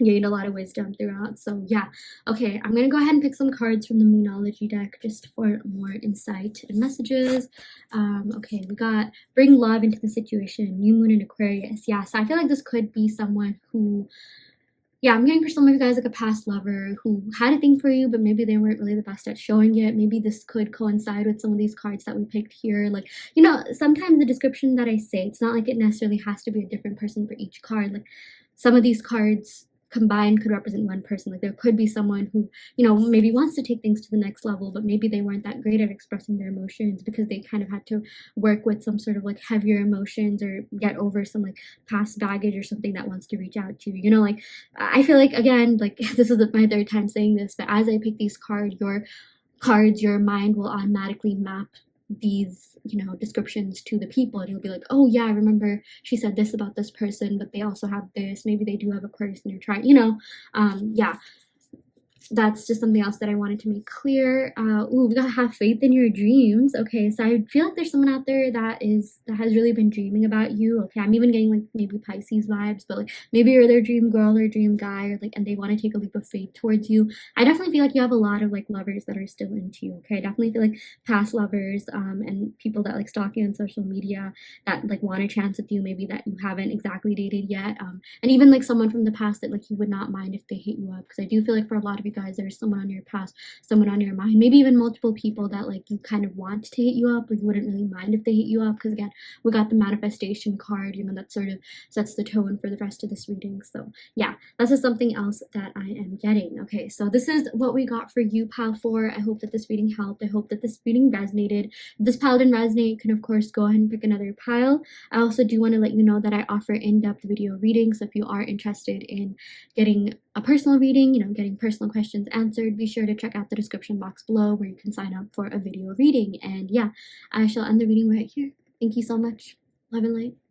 gained a lot of wisdom throughout. So yeah, okay, I'm gonna go ahead and pick some cards from the Moonology deck just for more insight and messages. Okay, we got bring love into the situation, new moon in Aquarius. Yeah, so I feel like this could be someone who, yeah, I'm getting for some of you guys like a past lover who had a thing for you, but maybe they weren't really the best at showing it. Maybe this could coincide with some of these cards that we picked here. Like, you know, sometimes the description that I say, it's not like it necessarily has to be a different person for each card. Like some of these cards combined could represent one person. Like there could be someone who, you know, maybe wants to take things to the next level, but maybe they weren't that great at expressing their emotions because they kind of had to work with some sort of like heavier emotions, or get over some like past baggage or something that wants to reach out to you. You know, like I feel like, again, like this is my third time saying this, but as I pick these cards, your mind will automatically map these, you know, descriptions to the people, and you'll be like, oh yeah, I remember she said this about this person, but they also have this, maybe they do have Aquarius in their chart, you know. Yeah, that's just something else that I wanted to make clear. We gotta have faith in your dreams. Okay, so I feel like there's someone out there that has really been dreaming about you. Okay, I'm even getting like maybe Pisces vibes, but like maybe you're their dream girl or dream guy, or like, and they want to take a leap of faith towards you. I definitely feel like you have a lot of like lovers that are still into you. Okay, I definitely feel like past lovers, and people that like stalk you on social media that like want a chance with you, maybe that you haven't exactly dated yet, and even like someone from the past that like you would not mind if they hit you up, because I do feel like for a lot of you guys, there's someone on your past, someone on your mind, maybe even multiple people that like you kind of want to hit you up, or you wouldn't really mind if they hit you up, because again, we got the manifestation card, you know, that sort of sets the tone for the rest of this reading. So yeah, that's just something else that I am getting. Okay, so this is what we got for you, pile 4. I hope that this reading helped. I hope that this reading resonated. If this pile didn't resonate, you can of course go ahead and pick another pile. I also do want to let you know that I offer in-depth video readings, so if you are interested in getting a personal reading, you know, getting personal questions answered, be sure to check out the description box below where you can sign up for a video reading. And yeah, I shall end the reading right here. Thank you so much. Love and light.